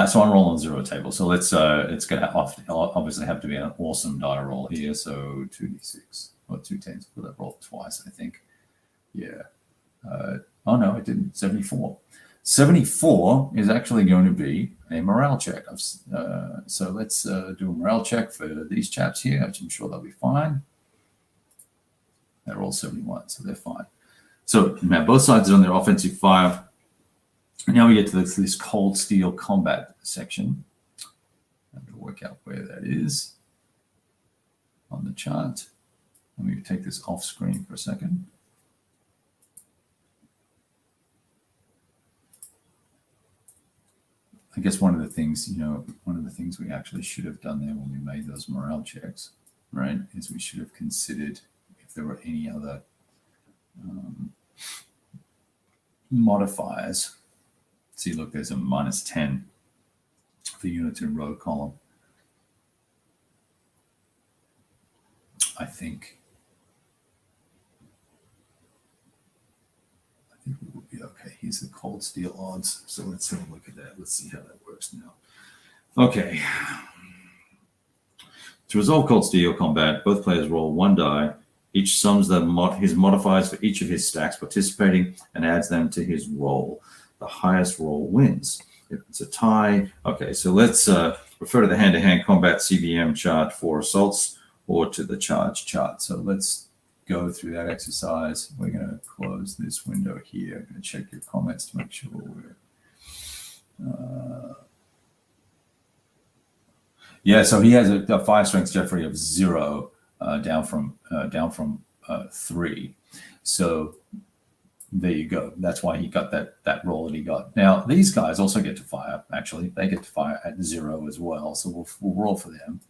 Speaker 1: So I'm rolling 0 table. So it's going to obviously have to be an awesome die roll here. So 2d6 or 2 10s. Will that roll twice? I think. Yeah. Oh no, it didn't. 74. 74 is actually going to be a morale check. So let's do a morale check for these chaps here. I'm sure they'll be fine. They're all 71, so they're fine. So now both sides are on their offensive fire. Now we get to this cold steel combat section. I have to work out where that is on the chart. Let me take this off screen for a second. I guess one of the things we actually should have done there when we made those morale checks, right, is we should have considered if there were any other modifiers. See, look, there's a -10 for units in row column. I think we will be okay. Here's the cold steel odds. So let's have a look at that. Let's see how that works now. Okay. To resolve cold steel combat, both players roll 1 die. Each sums his modifiers for each of his stacks participating and adds them to his roll. The highest roll wins. If it's a tie, okay, so let's refer to the hand-to-hand combat CVM chart for assaults or to the charge chart. So let's go through that exercise. We're going to close this window here. I'm going to check your comments to make sure we're... yeah, so he has a fire strength, Jeffrey, of 0 down from 3. So there you go. That's why he got that roll that he got. Now, these guys also get to fire, actually. They get to fire at 0 as well. So we'll roll for them.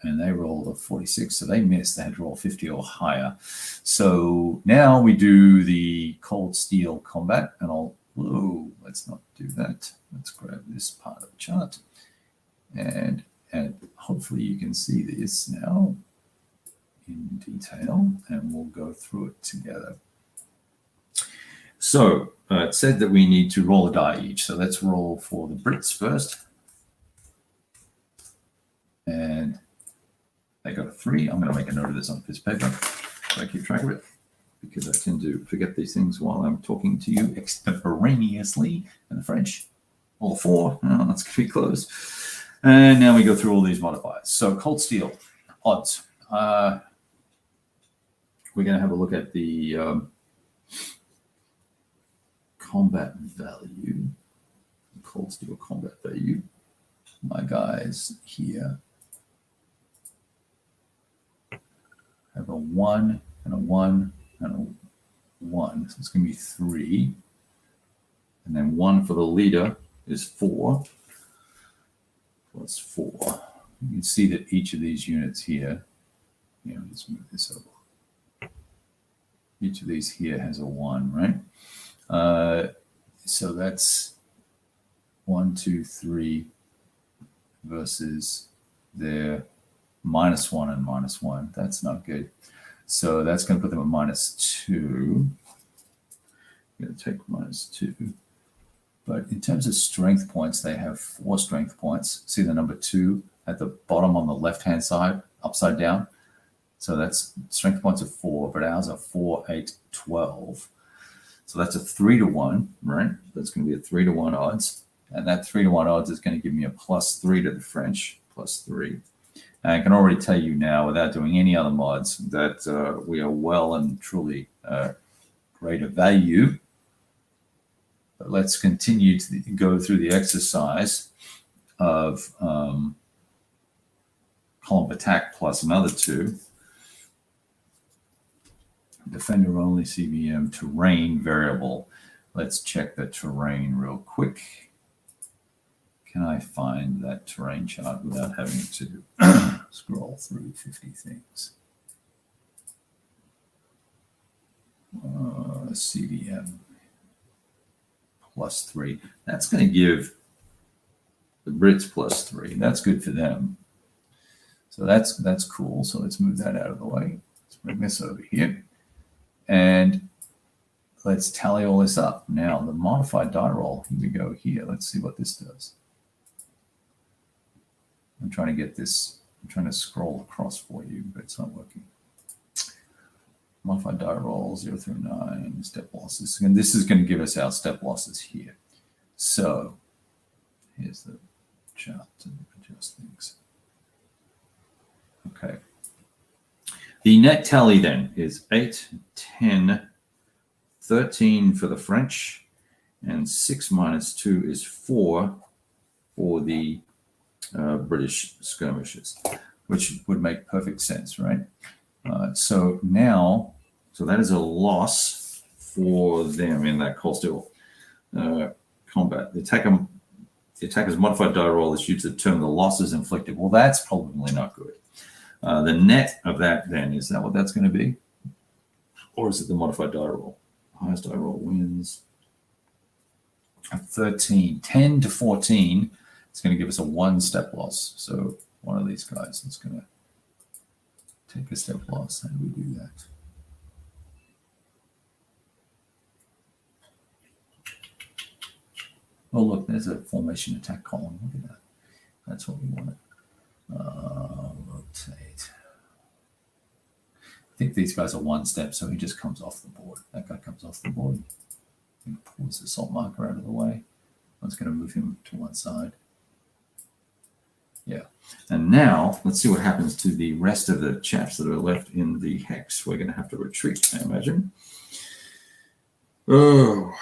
Speaker 1: And they rolled a 46, so they missed. They had to roll 50 or higher. So now we do the cold steel combat. And let's not do that. Let's grab this part of the chart. And hopefully you can see this now in detail. And we'll go through it together. So it said that we need to roll a die each. So let's roll for the Brits first. And they got a 3. I'm going to make a note of this on a piece of paper so I keep track of it, because I tend to forget these things while I'm talking to you extemporaneously in the French. All 4. Oh, that's going to be close. And now we go through all these modifiers. So cold steel odds. We're going to have a look at the combat value, cold steel combat value. My guys here have a 1 and a 1 and a 1. So it's going to be 3. And then 1 for the leader is 4. Plus 4. You can see that each of these units here, let's move this over. Each of these here has a 1, right? So that's 1, 2, 3 versus their -1 and -1. That's not good. So that's going to put them at -2. I'm going to take -2. But in terms of strength points, they have 4 strength points. See the number 2 at the bottom on the left-hand side, upside down? So that's strength points of 4, but ours are 4, 8, 12. So that's a 3-to-1, right? That's going to be a 3-to-1 odds. And that 3-to-1 odds is going to give me a +3 to the French, +3. And I can already tell you now, without doing any other mods, that we are well and truly greater value. But let's continue to go through the exercise of column of attack plus another 2. Defender only CVM terrain variable. Let's check the terrain real quick. Can I find that terrain chart without having to scroll through 50 things? CVM +3. That's going to give the Brits +3. That's good for them. So that's cool. So let's move that out of the way. Let's bring this over here. And let's tally all this up. Now, the modified die roll, here we go here. Let's see what this does. I'm trying to get this, I'm trying to scroll across for you, but it's not working. Modified die roll, 0 through 9, step losses. And this is going to give us our step losses here. So here's the chart to adjust things. Okay. The net tally then is 8, 10, 13 for the French, and 6 minus 2 is 4 for the British skirmishers, which would make perfect sense, right? So now, so that is a loss for them in that cold steel combat. The attacker's modified die roll is used to determine the losses inflicted. Well, that's probably not good. The net of that then, is that what that's going to be? Or is it the modified die roll? Highest die roll wins. 13, 10 to 14. It's going to give us a 1 step loss. So one of these guys is going to take a step loss. How do we do that? Oh, look, there's a formation attack column. Look at that. That's what we wanted. Rotate. I think these guys are 1 step, so he just comes off the board. That guy comes off the board. Pulls the salt marker out of the way. I was going to move him to one side. Yeah. And now, let's see what happens to the rest of the chaps that are left in the hex. We're going to have to retreat, I imagine. Oh.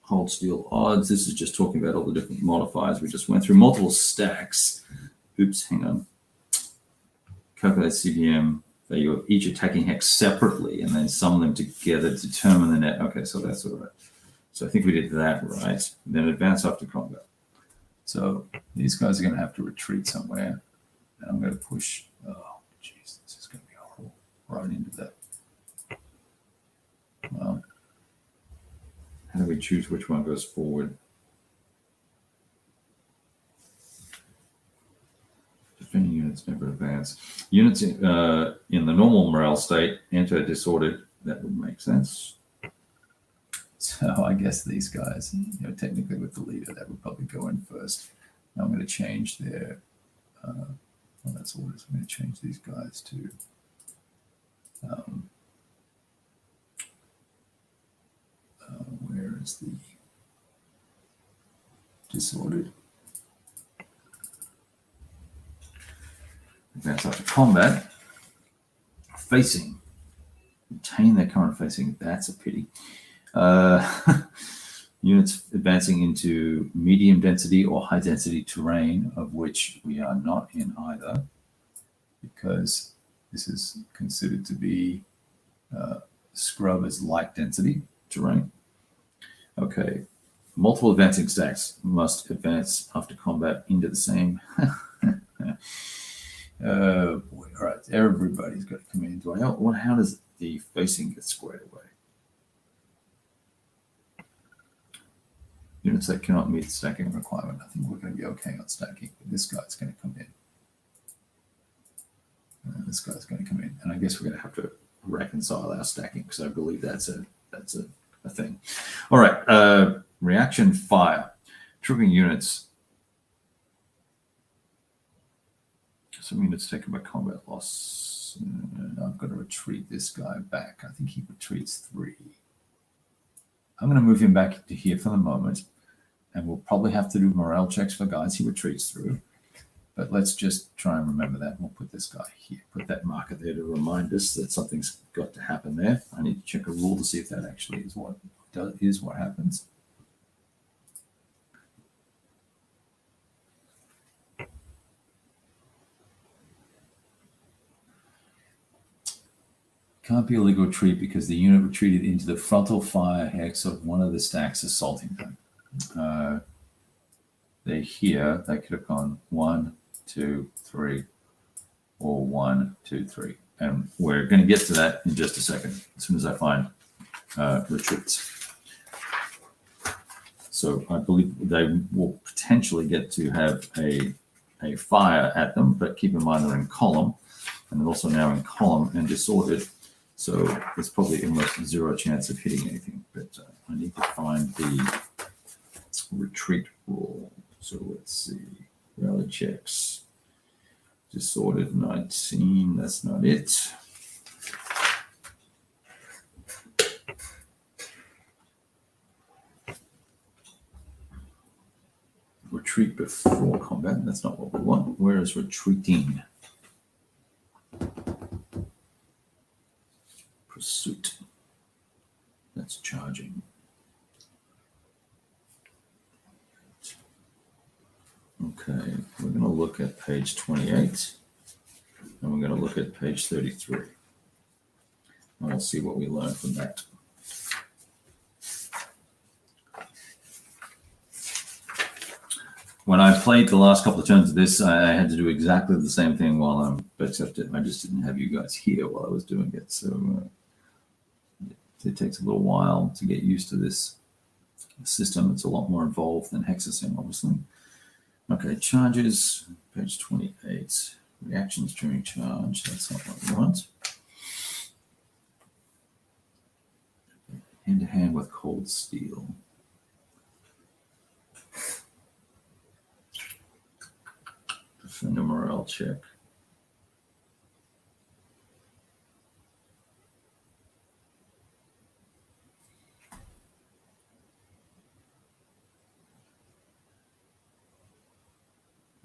Speaker 1: Hold steel odds. This is just talking about all the different modifiers. We just went through multiple stacks. Oops, hang on. Calculate CDM value of each attacking hex separately and then sum them together to determine the net. Okay, so that's all right. So I think we did that right. Then advance after combat. So these guys are going to have to retreat somewhere. And I'm going to push. Oh, jeez, this is going to be horrible. Right into that. Well, how do we choose which one goes forward? Defending units never advance. Units in the normal morale state enter disordered. That would make sense. So I guess these guys, technically with the leader, that would probably go in first. Now I'm going to change their, well, that's orders. I'm going to change these guys to, where is the disordered? Advance after combat. Facing. Retain their current facing. That's a pity. Units advancing into medium density or high density terrain, of which we are not in either, because this is considered to be scrub as light density terrain. Okay, multiple advancing stacks must advance after combat into the same. Oh boy! All right, everybody's got to come in. How does the facing get squared away? Units that cannot meet the stacking requirement. I think we're going to be okay on stacking, but this guy's going to come in. And this guy's going to come in, and I guess we're going to have to reconcile our stacking because I believe that's a thing. All right, reaction fire, triggering units. Some units taken by combat loss. I've got to retreat this guy back. I think he retreats 3. I'm going to move him back to here for the moment, and we'll probably have to do morale checks for guys he retreats through. But let's just try and remember that. We'll put this guy here, put that marker there to remind us that something's got to happen there. I need to check a rule to see if that actually is what happens. Can't be a legal retreat because the unit retreated into the frontal fire hex of one of the stacks assaulting them. They're here. They could have gone 1, 2, 3, or 1, 2, 3. And we're going to get to that in just a second, as soon as I find retreats. So I believe they will potentially get to have a fire at them, but keep in mind they're in column, and they're also now in column and disordered. So there's probably almost zero chance of hitting anything, but I need to find the retreat rule. So let's see, rally checks, disordered 19, that's not it. Retreat before combat, that's not what we want. Where is retreating? Pursuit, that's charging. Okay, we're going to look at page 28, and we're going to look at page 33. And we'll see what we learn from that. When I played the last couple of turns of this, I had to do exactly the same thing except I just didn't have you guys here while I was doing it. So it takes a little while to get used to this system. It's a lot more involved than Hexasim, obviously. Okay, charges, page 28. Reactions during charge, that's not what we want. Hand-to-hand with cold steel. Defender morale check.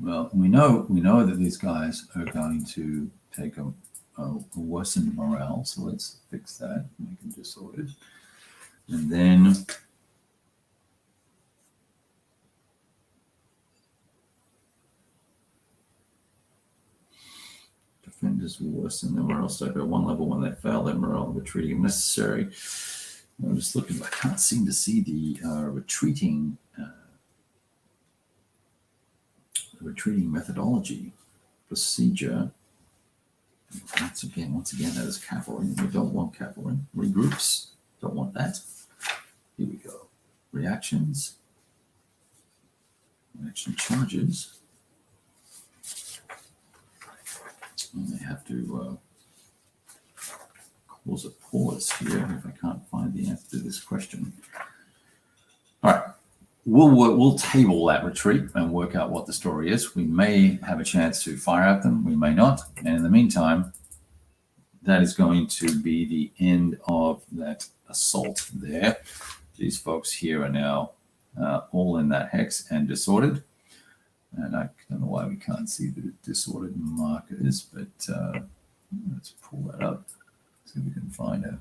Speaker 1: Well, we know that these guys are going to take a worsened morale, so let's fix that, make them disordered. And then defenders worsen their morale state by 1 level when they fail their morale retreating if necessary. I'm just looking, I can't seem to see the retreating methodology procedure. Once again, that is cavalry. We don't want cavalry. Regroups, don't want that. Here we go. Reactions. Reaction charges. And they have to cause a pause here if I can't find the answer to this question. All right. We'll table that retreat and work out what the story is. We may have a chance to fire at them. We may not. And in the meantime, that is going to be the end of that assault there. These folks here are now all in that hex and disordered. And I don't know why we can't see the disordered markers, but let's pull that up. See if we can find a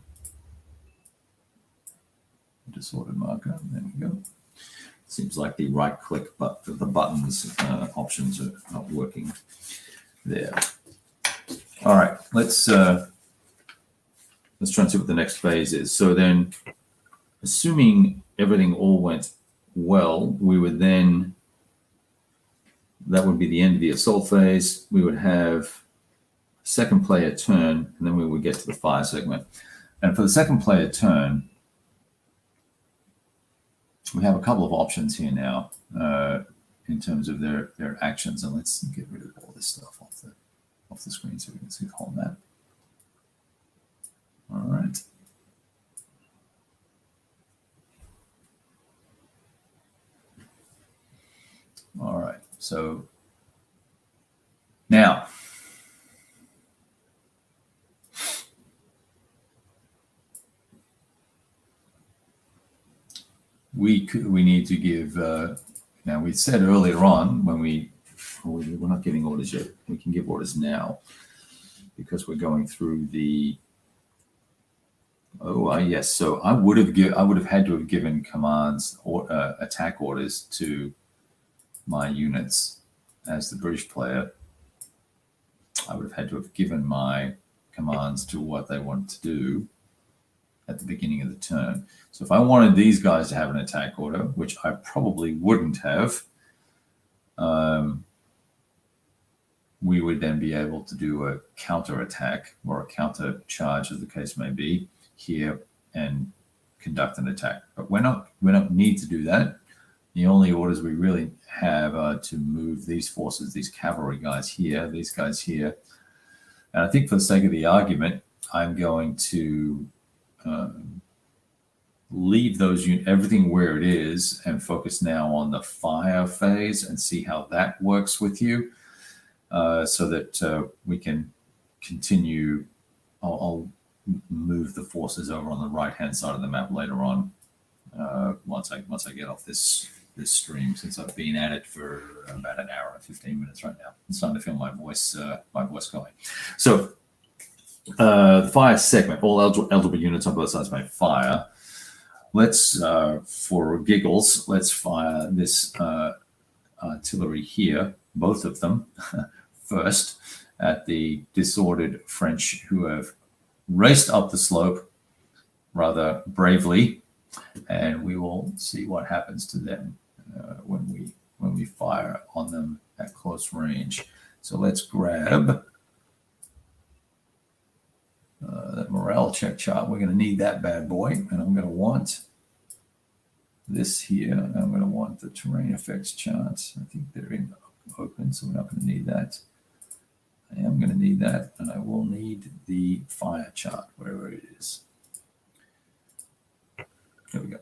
Speaker 1: disordered marker. There we go. Seems like the right click, but the buttons options are not working there. All right, let's try and see what the next phase is. So then, assuming everything all went well, we would then, that would be the end of the assault phase. We would have second player turn, and then we would get to the fire segment. And for the second player turn, we have a couple of options here now in terms of their actions, and let's get rid of all this stuff off the screen so we can see the whole map. All right. All right. So now we need to give, now we said earlier on when we're not giving orders yet, we can give orders now because we're going through the, yes, so I would have had to have given commands or attack orders to my units as the British player. I would have had to have given my commands to what they wanted to do at the beginning of the turn. So if I wanted these guys to have an attack order, which I probably wouldn't have, we would then be able to do a counter attack or a counter charge, as the case may be, here and conduct an attack. But we don't need to do that. The only orders we really have are to move these forces, these cavalry guys here, these guys here. And I think for the sake of the argument, I'm going to leave everything where it is and focus now on the fire phase and see how that works with you, so that we can continue. I'll move the forces over on the right-hand side of the map later on, once I get off this stream, since I've been at it for about an hour and 15 minutes right now. It's starting to feel my voice going. So the fire segment, all eligible units on both sides may fire. Let's, for giggles, let's fire this artillery here, both of them, first at the disordered French who have raced up the slope rather bravely, and we will see what happens to them when we fire on them at close range. So let's grab that morale check chart. We're going to need that bad boy, and I'm going to want this here, and I'm going to want the terrain effects charts. I think they're in open, so we're not going to need that. I am going to need that, and I will need the fire chart, wherever it is. Here we go.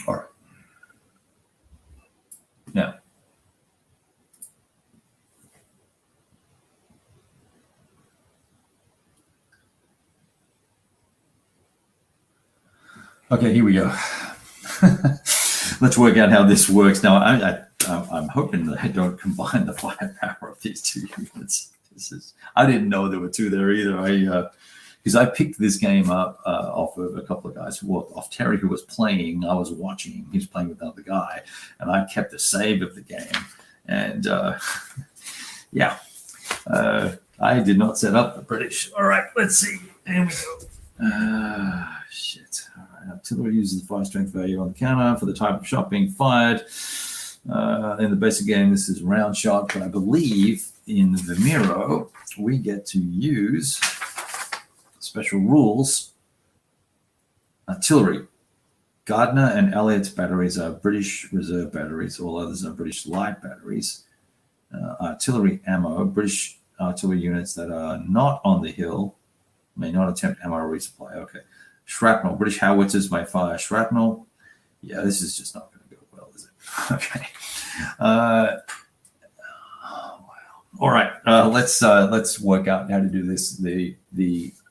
Speaker 1: All right. Now, okay, here we go. Let's work out how this works. Now, I'm hoping that I don't combine the firepower of these two units. I didn't know there were two there either. Because I picked this game up off of a couple of guys off Terry, who was playing. I was watching. He was playing with another guy, and I kept a save of the game. And yeah, I did not set up the British. All right, let's see. Here we go. Shit. All right. Artillery uses the fire strength value on the counter for the type of shot being fired. In the basic game, this is round shot, but I believe in Vimerio, we get to use special rules. Artillery. Gardner and Elliott's batteries are British reserve batteries. All others are British light batteries. Artillery ammo. British artillery units that are not on the hill may not attempt ammo resupply. Okay. Shrapnel. British howitzers may fire shrapnel. Yeah, this is just not going to go well, is it? Okay. Wow. All right. Let's work out how to do this. The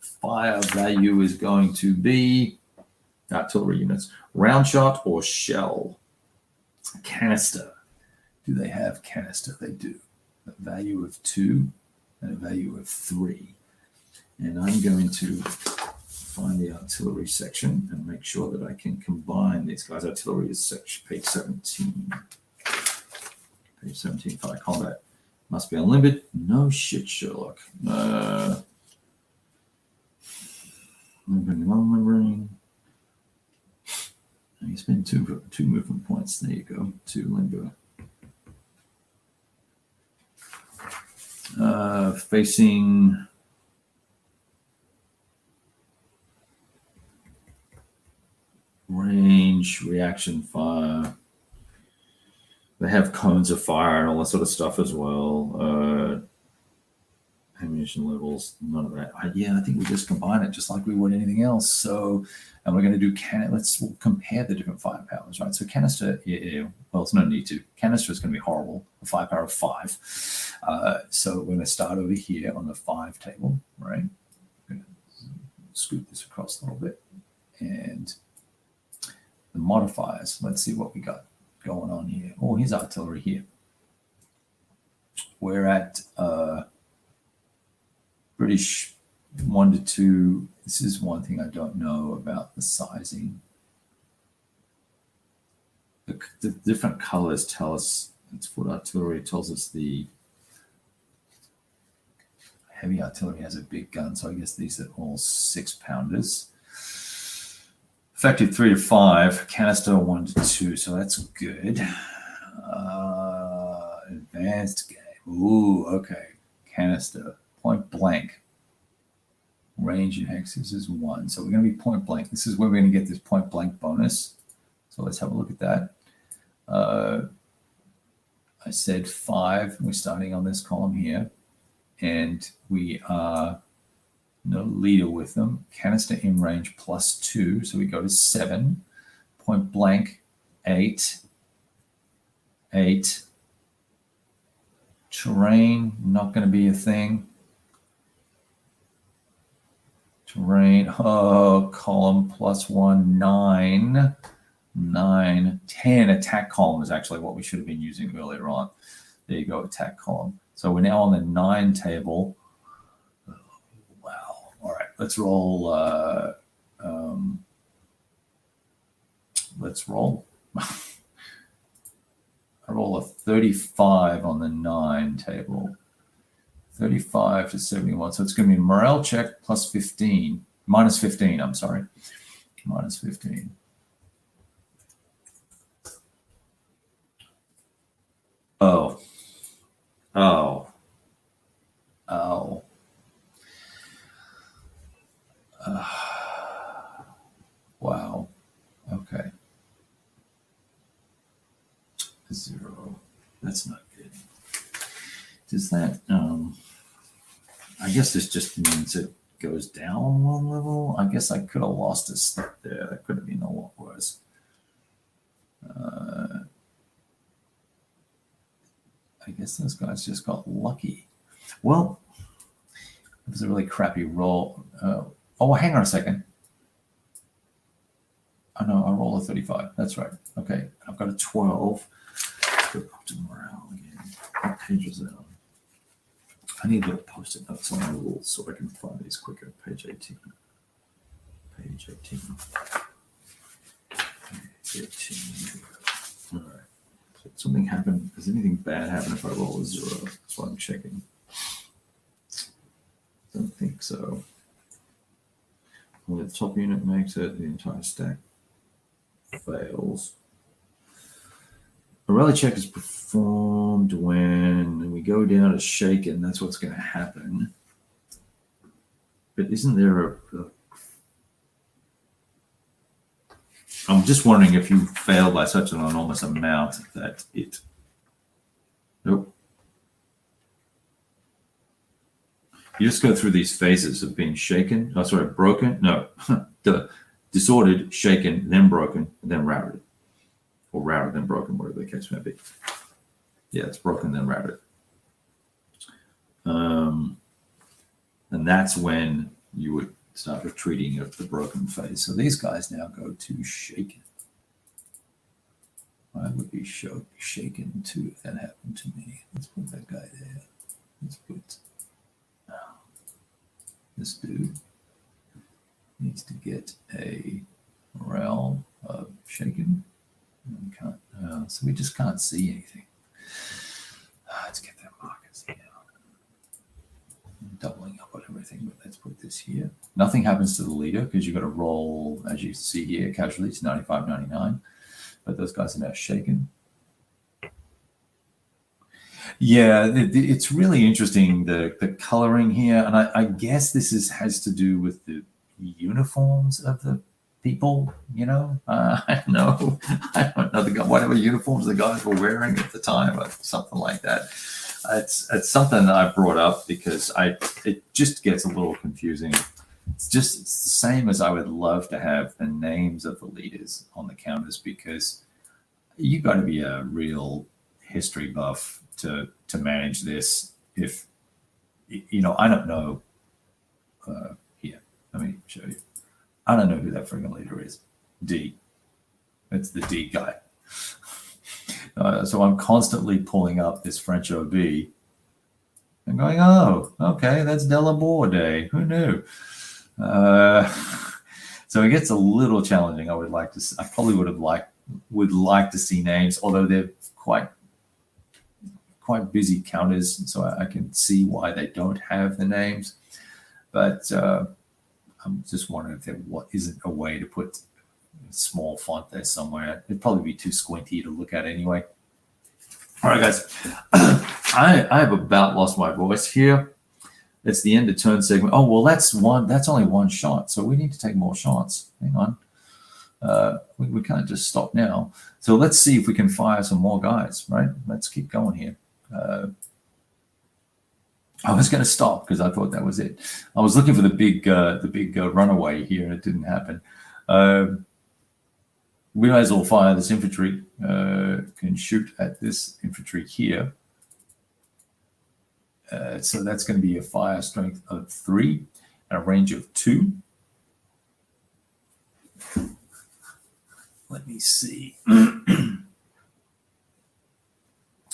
Speaker 1: fire value is going to be artillery units. Round shot or shell? Canister. Do they have canister? They do. A value of 2 and a value of 3. And I'm going to find the artillery section and make sure that I can combine these guys. Artillery is page 17. Page 17, fire combat. Must be unlimited. No shit, Sherlock. Limber. You spend two movement points. There you go. 2 limber. Facing range, reaction fire. They have cones of fire and all that sort of stuff as well. Ammunition levels, none of that. Yeah, I think we just combine it just like we would anything else. So, and we're going to do let's compare the different firepowers, right? So canister, well, it's no need to. Canister is going to be horrible. A firepower of 5. So we're going to start over here on the 5 table, right? I'm going to scoot this across a little bit, and the modifiers. Let's see what we got going on here. Oh, here's artillery here. We're at British 1 to 2. This is one thing I don't know about the sizing. The different colors tell us, it's foot artillery, it tells us the heavy artillery has a big gun, so I guess these are all 6-pounders. Effective 3 to 5, canister 1 to 2, so that's good. Advanced game. Ooh, okay. Canister, point blank. Range in hexes is 1, so we're going to be point blank. This is where we're going to get this point blank bonus. So let's have a look at that. I said 5. We're starting on this column here, and we are No leader with them. Canister in range +2. So we go to 7. Point blank, 8. 8. Terrain, not going to be a thing. Terrain, column +1, 9. 9. 10. Attack column is actually what we should have been using earlier on. There you go, attack column. So we're now on the 9 table. Wow. All right, let's roll. Let's roll. I roll a 35 on the 9 table. 35 to 71. So it's going to be morale check +15. -15, I'm sorry. -15. Oh. Oh. Oh. Wow. Okay. 0. That's not good. Does that, I guess this just means it goes down 1 level. I guess I could have lost a step there. That could have been a lot worse. I guess those guys just got lucky. Well, it was a really crappy roll. Oh, hang on a second. Oh, no, I roll a 35. That's right. Okay, I've got a 12. Let's go up to morale again. What page is that on? I need little post-it notes on my rules so I can find these quicker. Page 18. Page 18. Page 18. All right. Did something happen? Does anything bad happen if I roll a 0? That's what I'm checking. Don't think so. Well, the top unit makes it. The entire stack fails. A rally check is performed when we go down to shaken. That's what's going to happen. But isn't there I'm just wondering if you fail by such an enormous amount that it... Nope. You just go through these phases of being shaken. Oh, sorry, broken. No, disordered, shaken, then broken, then routed. Or routed, then broken, whatever the case may be. Yeah, it's broken, then routed. And that's when you would start retreating of the broken phase. So these guys now go to shaken. I would be shaken too if that happened to me. Let's put that guy there. Let's put this dude needs to get a morale of shaken. So we just can't see anything. Let's get that markers here. I'm doubling up on everything, but let's put this here. Nothing happens to the leader because you've got to roll, as you see here, casualties 95, 99. But those guys are now shaken. Yeah, it's really interesting, the coloring here. And I guess this has to do with the uniforms of the people, you know. I don't know whatever uniforms the guys were wearing at the time or something like that. It's something that I brought up because it just gets a little confusing. It's the same as I would love to have the names of the leaders on the counters, because you got to be a real history buff to manage this. If you know, I don't know. Here, let me show you. I don't know who that friggin' leader is. D. It's the D guy. So I'm constantly pulling up this French OB and going, oh, okay, that's Delaborde Day. Who knew? So it gets a little challenging. I probably would like to see names, although they're quite busy counters, so I can see why they don't have the names. But I'm just wondering if there isn't a way to put a small font there somewhere. It'd probably be too squinty to look at anyway. All right, guys. I have about lost my voice here. It's the end of turn segment. Oh, well, that's only one shot, so we need to take more shots. Hang on. We can't just stop now. So let's see if we can fire some more guys, right? Let's keep going here. I was going to stop because I thought that was it. I was looking for the big runaway here, and it didn't happen. We might as well fire this infantry. Can shoot at this infantry here. So that's going to be a fire strength of 3 and a range of 2. Let me see.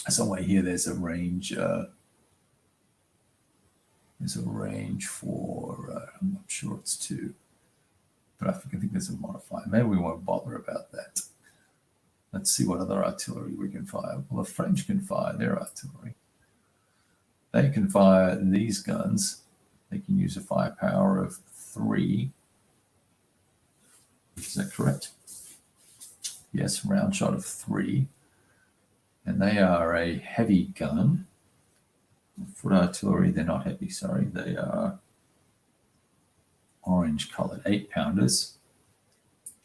Speaker 1: Somewhere here, there's a range. There's a range for. I'm not sure it's 2, but I think there's a modifier. Maybe we won't bother about that. Let's see what other artillery we can fire. Well, the French can fire their artillery. They can fire these guns. They can use a firepower of 3. Is that correct? Yes, round shot of 3. And they are a heavy gun. Foot artillery, they're not heavy, sorry. They are orange colored 8-pounders.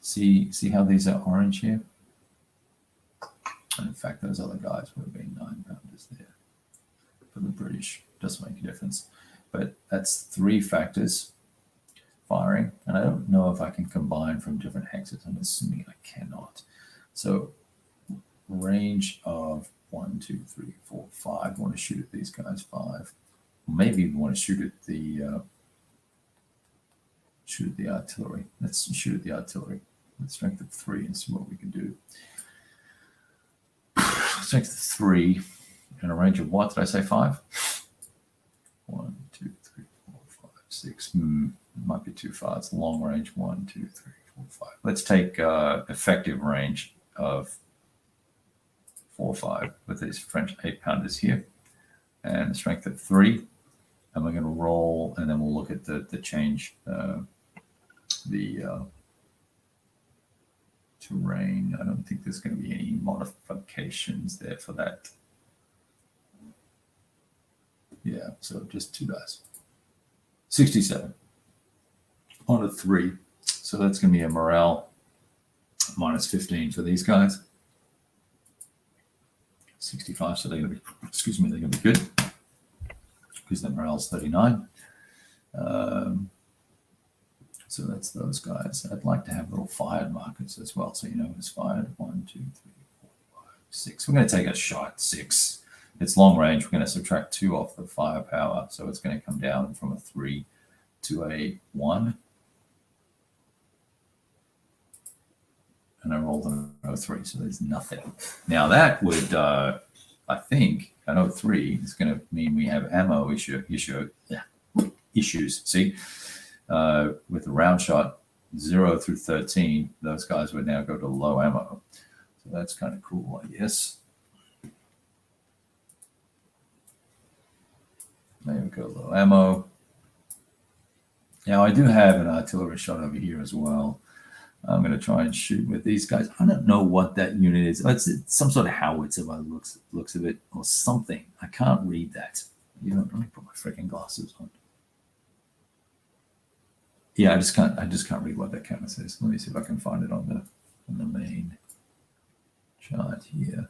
Speaker 1: See how these are orange here? And in fact, those other guys would have been 9-pounders there. For the British, doesn't make a difference. But that's 3 factors firing. And I don't know if I can combine from different hexes. I'm assuming I cannot. So range of 1, 2, 3, 4, 5. I want to shoot at these guys 5. Maybe we want to shoot at the artillery. Let's shoot at the artillery with strength of 3 and see what we can do. Strength of 3 and a range of what? Did I say 5? 1, 2, 3, 4, 5, 6. Might be too far. It's long range. 1, 2, 3, 4, 5. Let's take effective range of 4, 5 with these French 8-pounders here, and strength of 3. And we're going to roll, and then we'll look at the change, terrain. I don't think there's going to be any modifications there for that. Yeah, so just 2 dice. 67 on a 3. So that's going to be a morale minus 15 for these guys. 65, so they're going to be, they're going to be good because the morale's 39. So that's those guys. I'd like to have little fired markers as well, so you know when it's fired. 1, 2, 3, 4, 5, 6. We're going to take a shot 6. It's long range. We're going to subtract 2 off the firepower, so it's going to come down from a 3 to a 1. And I rolled an 03, so there's nothing. Now that would, I think, an 03 is going to mean we have ammo issues. See, with the round shot 0 through 13, those guys would now go to low ammo. So that's kind of cool, I guess. There we go, low ammo. Now I do have an artillery shot over here as well. I'm going to try and shoot with these guys. I don't know what that unit is. It's some sort of howitzer by the looks of it, or something. I can't read that. You know, let me put my freaking glasses on. Yeah, I just can't read what that camera says. Let me see if I can find it on the main chart here.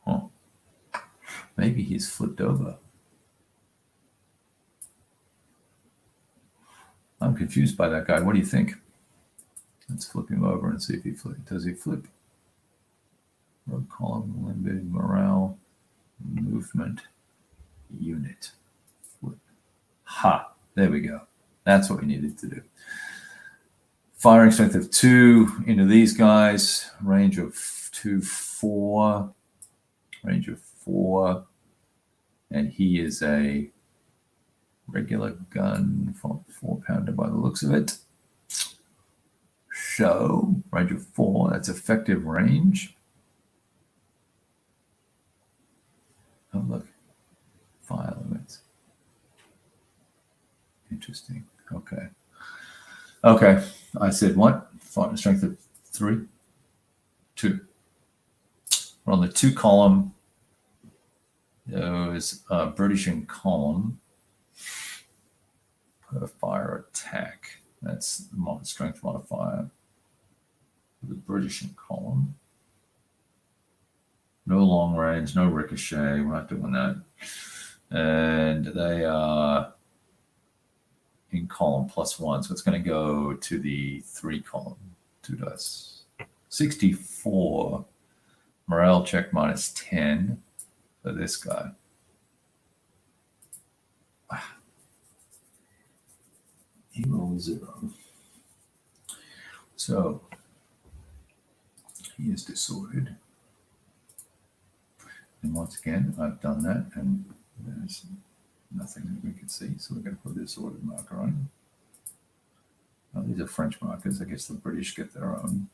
Speaker 1: Oh, maybe he's flipped over. I'm confused by that guy. What do you think? Let's flip him over and see if he flips. Does he flip? Road column, limbic, morale, movement, unit. Flip. Ha! There we go. That's what we needed to do. Firing strength of 2 into these guys. Range of 2, 4. Range of 4. And he is a regular gun, 4-pounder by the looks of it. Show, range of 4, that's effective range. Oh, look, fire limits. Interesting, okay. Okay, I said what? Fighting strength of 3, 2. We're on the 2 column. There was British in column. Per fire attack. That's the strength modifier. The British in column. No long range, no ricochet. We're not doing that. And they are in column +1. So it's going to go to the 3 column. 2 dice. 64. Morale check -10 for this guy. He rolls 0. So he is disordered. And once again, I've done that, and there's nothing that we can see. So we're going to put this disordered marker on. Oh, these are French markers. I guess the British get their own.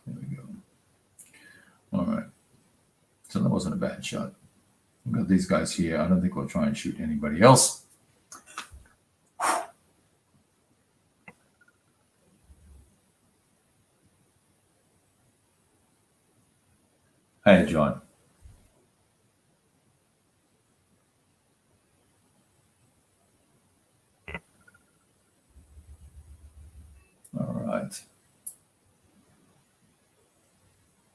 Speaker 1: There we go. All right. So that wasn't a bad shot. We've got these guys here. I don't think we'll try and shoot anybody else. Hey, John. All right.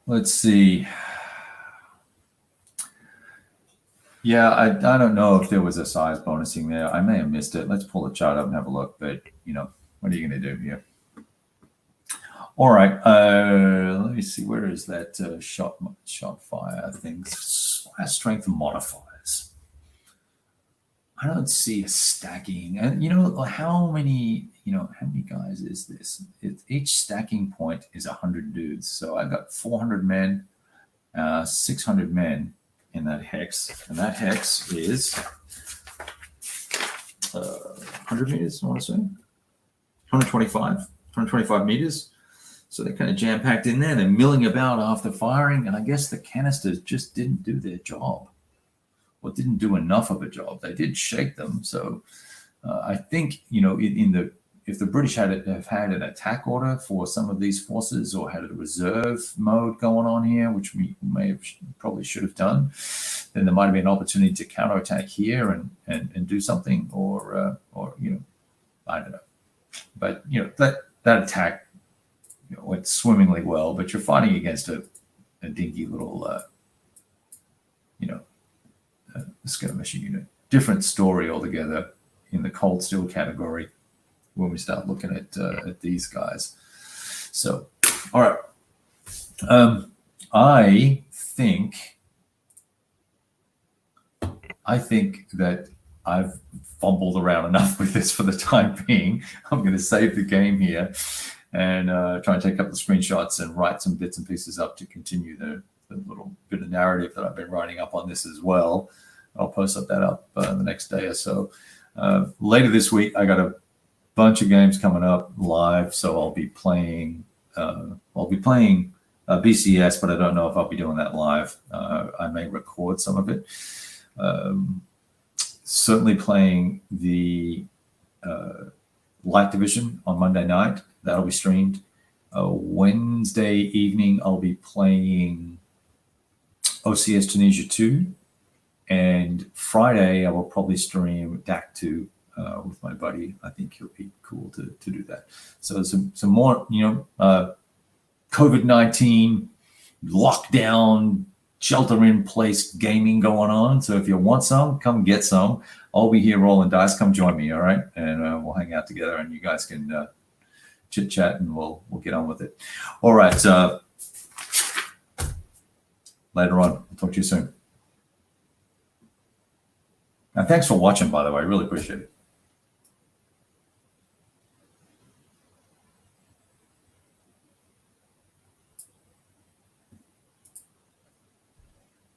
Speaker 1: Let's see. Yeah, I don't know if there was a size bonusing there. I may have missed it. Let's pull the chart up and have a look. But, you know, what are you going to do here? All right. Let me see. Where is that shot fire things? Strength modifiers. I don't see a stacking. And, you know, how many guys is this? Each stacking point is 100 dudes. So I got 400 men, 600 men in that hex. And that hex is 100 meters, I want to say. 125 meters. So they're kind of jam-packed in there. They're milling about after firing. And I guess the canisters just didn't do their job. Or didn't do enough of a job. They did shake them. So I think, you know, if the British have had an attack order for some of these forces or had a reserve mode going on here, which we probably should have done, then there might have been an opportunity to counterattack here and do something or you know, I don't know. But, you know, that attack, you know, went swimmingly well, but you're fighting against a dinky little, you know, skirmishing unit. Different story altogether in the cold steel category when we start looking at these guys. So, all right. I think that I've fumbled around enough with this for the time being. I'm going to save the game here and try and take a couple of screenshots and write some bits and pieces up to continue the little bit of narrative that I've been writing up on this as well. I'll post that up the next day or so. Later this week, I got a bunch of games coming up live, so I'll be playing BCS, but I don't know if I'll be doing that live. I may record some of it. Certainly playing the Light Division on Monday night. That'll be streamed. Wednesday evening, I'll be playing OCS Tunisia 2. And Friday, I will probably stream DAC 2 with my buddy. I think he'll be cool to do that. So some more, you know, COVID-19 lockdown, shelter-in-place gaming going on. So if you want some, come get some. I'll be here rolling dice. Come join me, all right? And we'll hang out together, and you guys can chit-chat, and we'll get on with it. All right. Later on. I'll talk to you soon. And thanks for watching, by the way. I really appreciate it.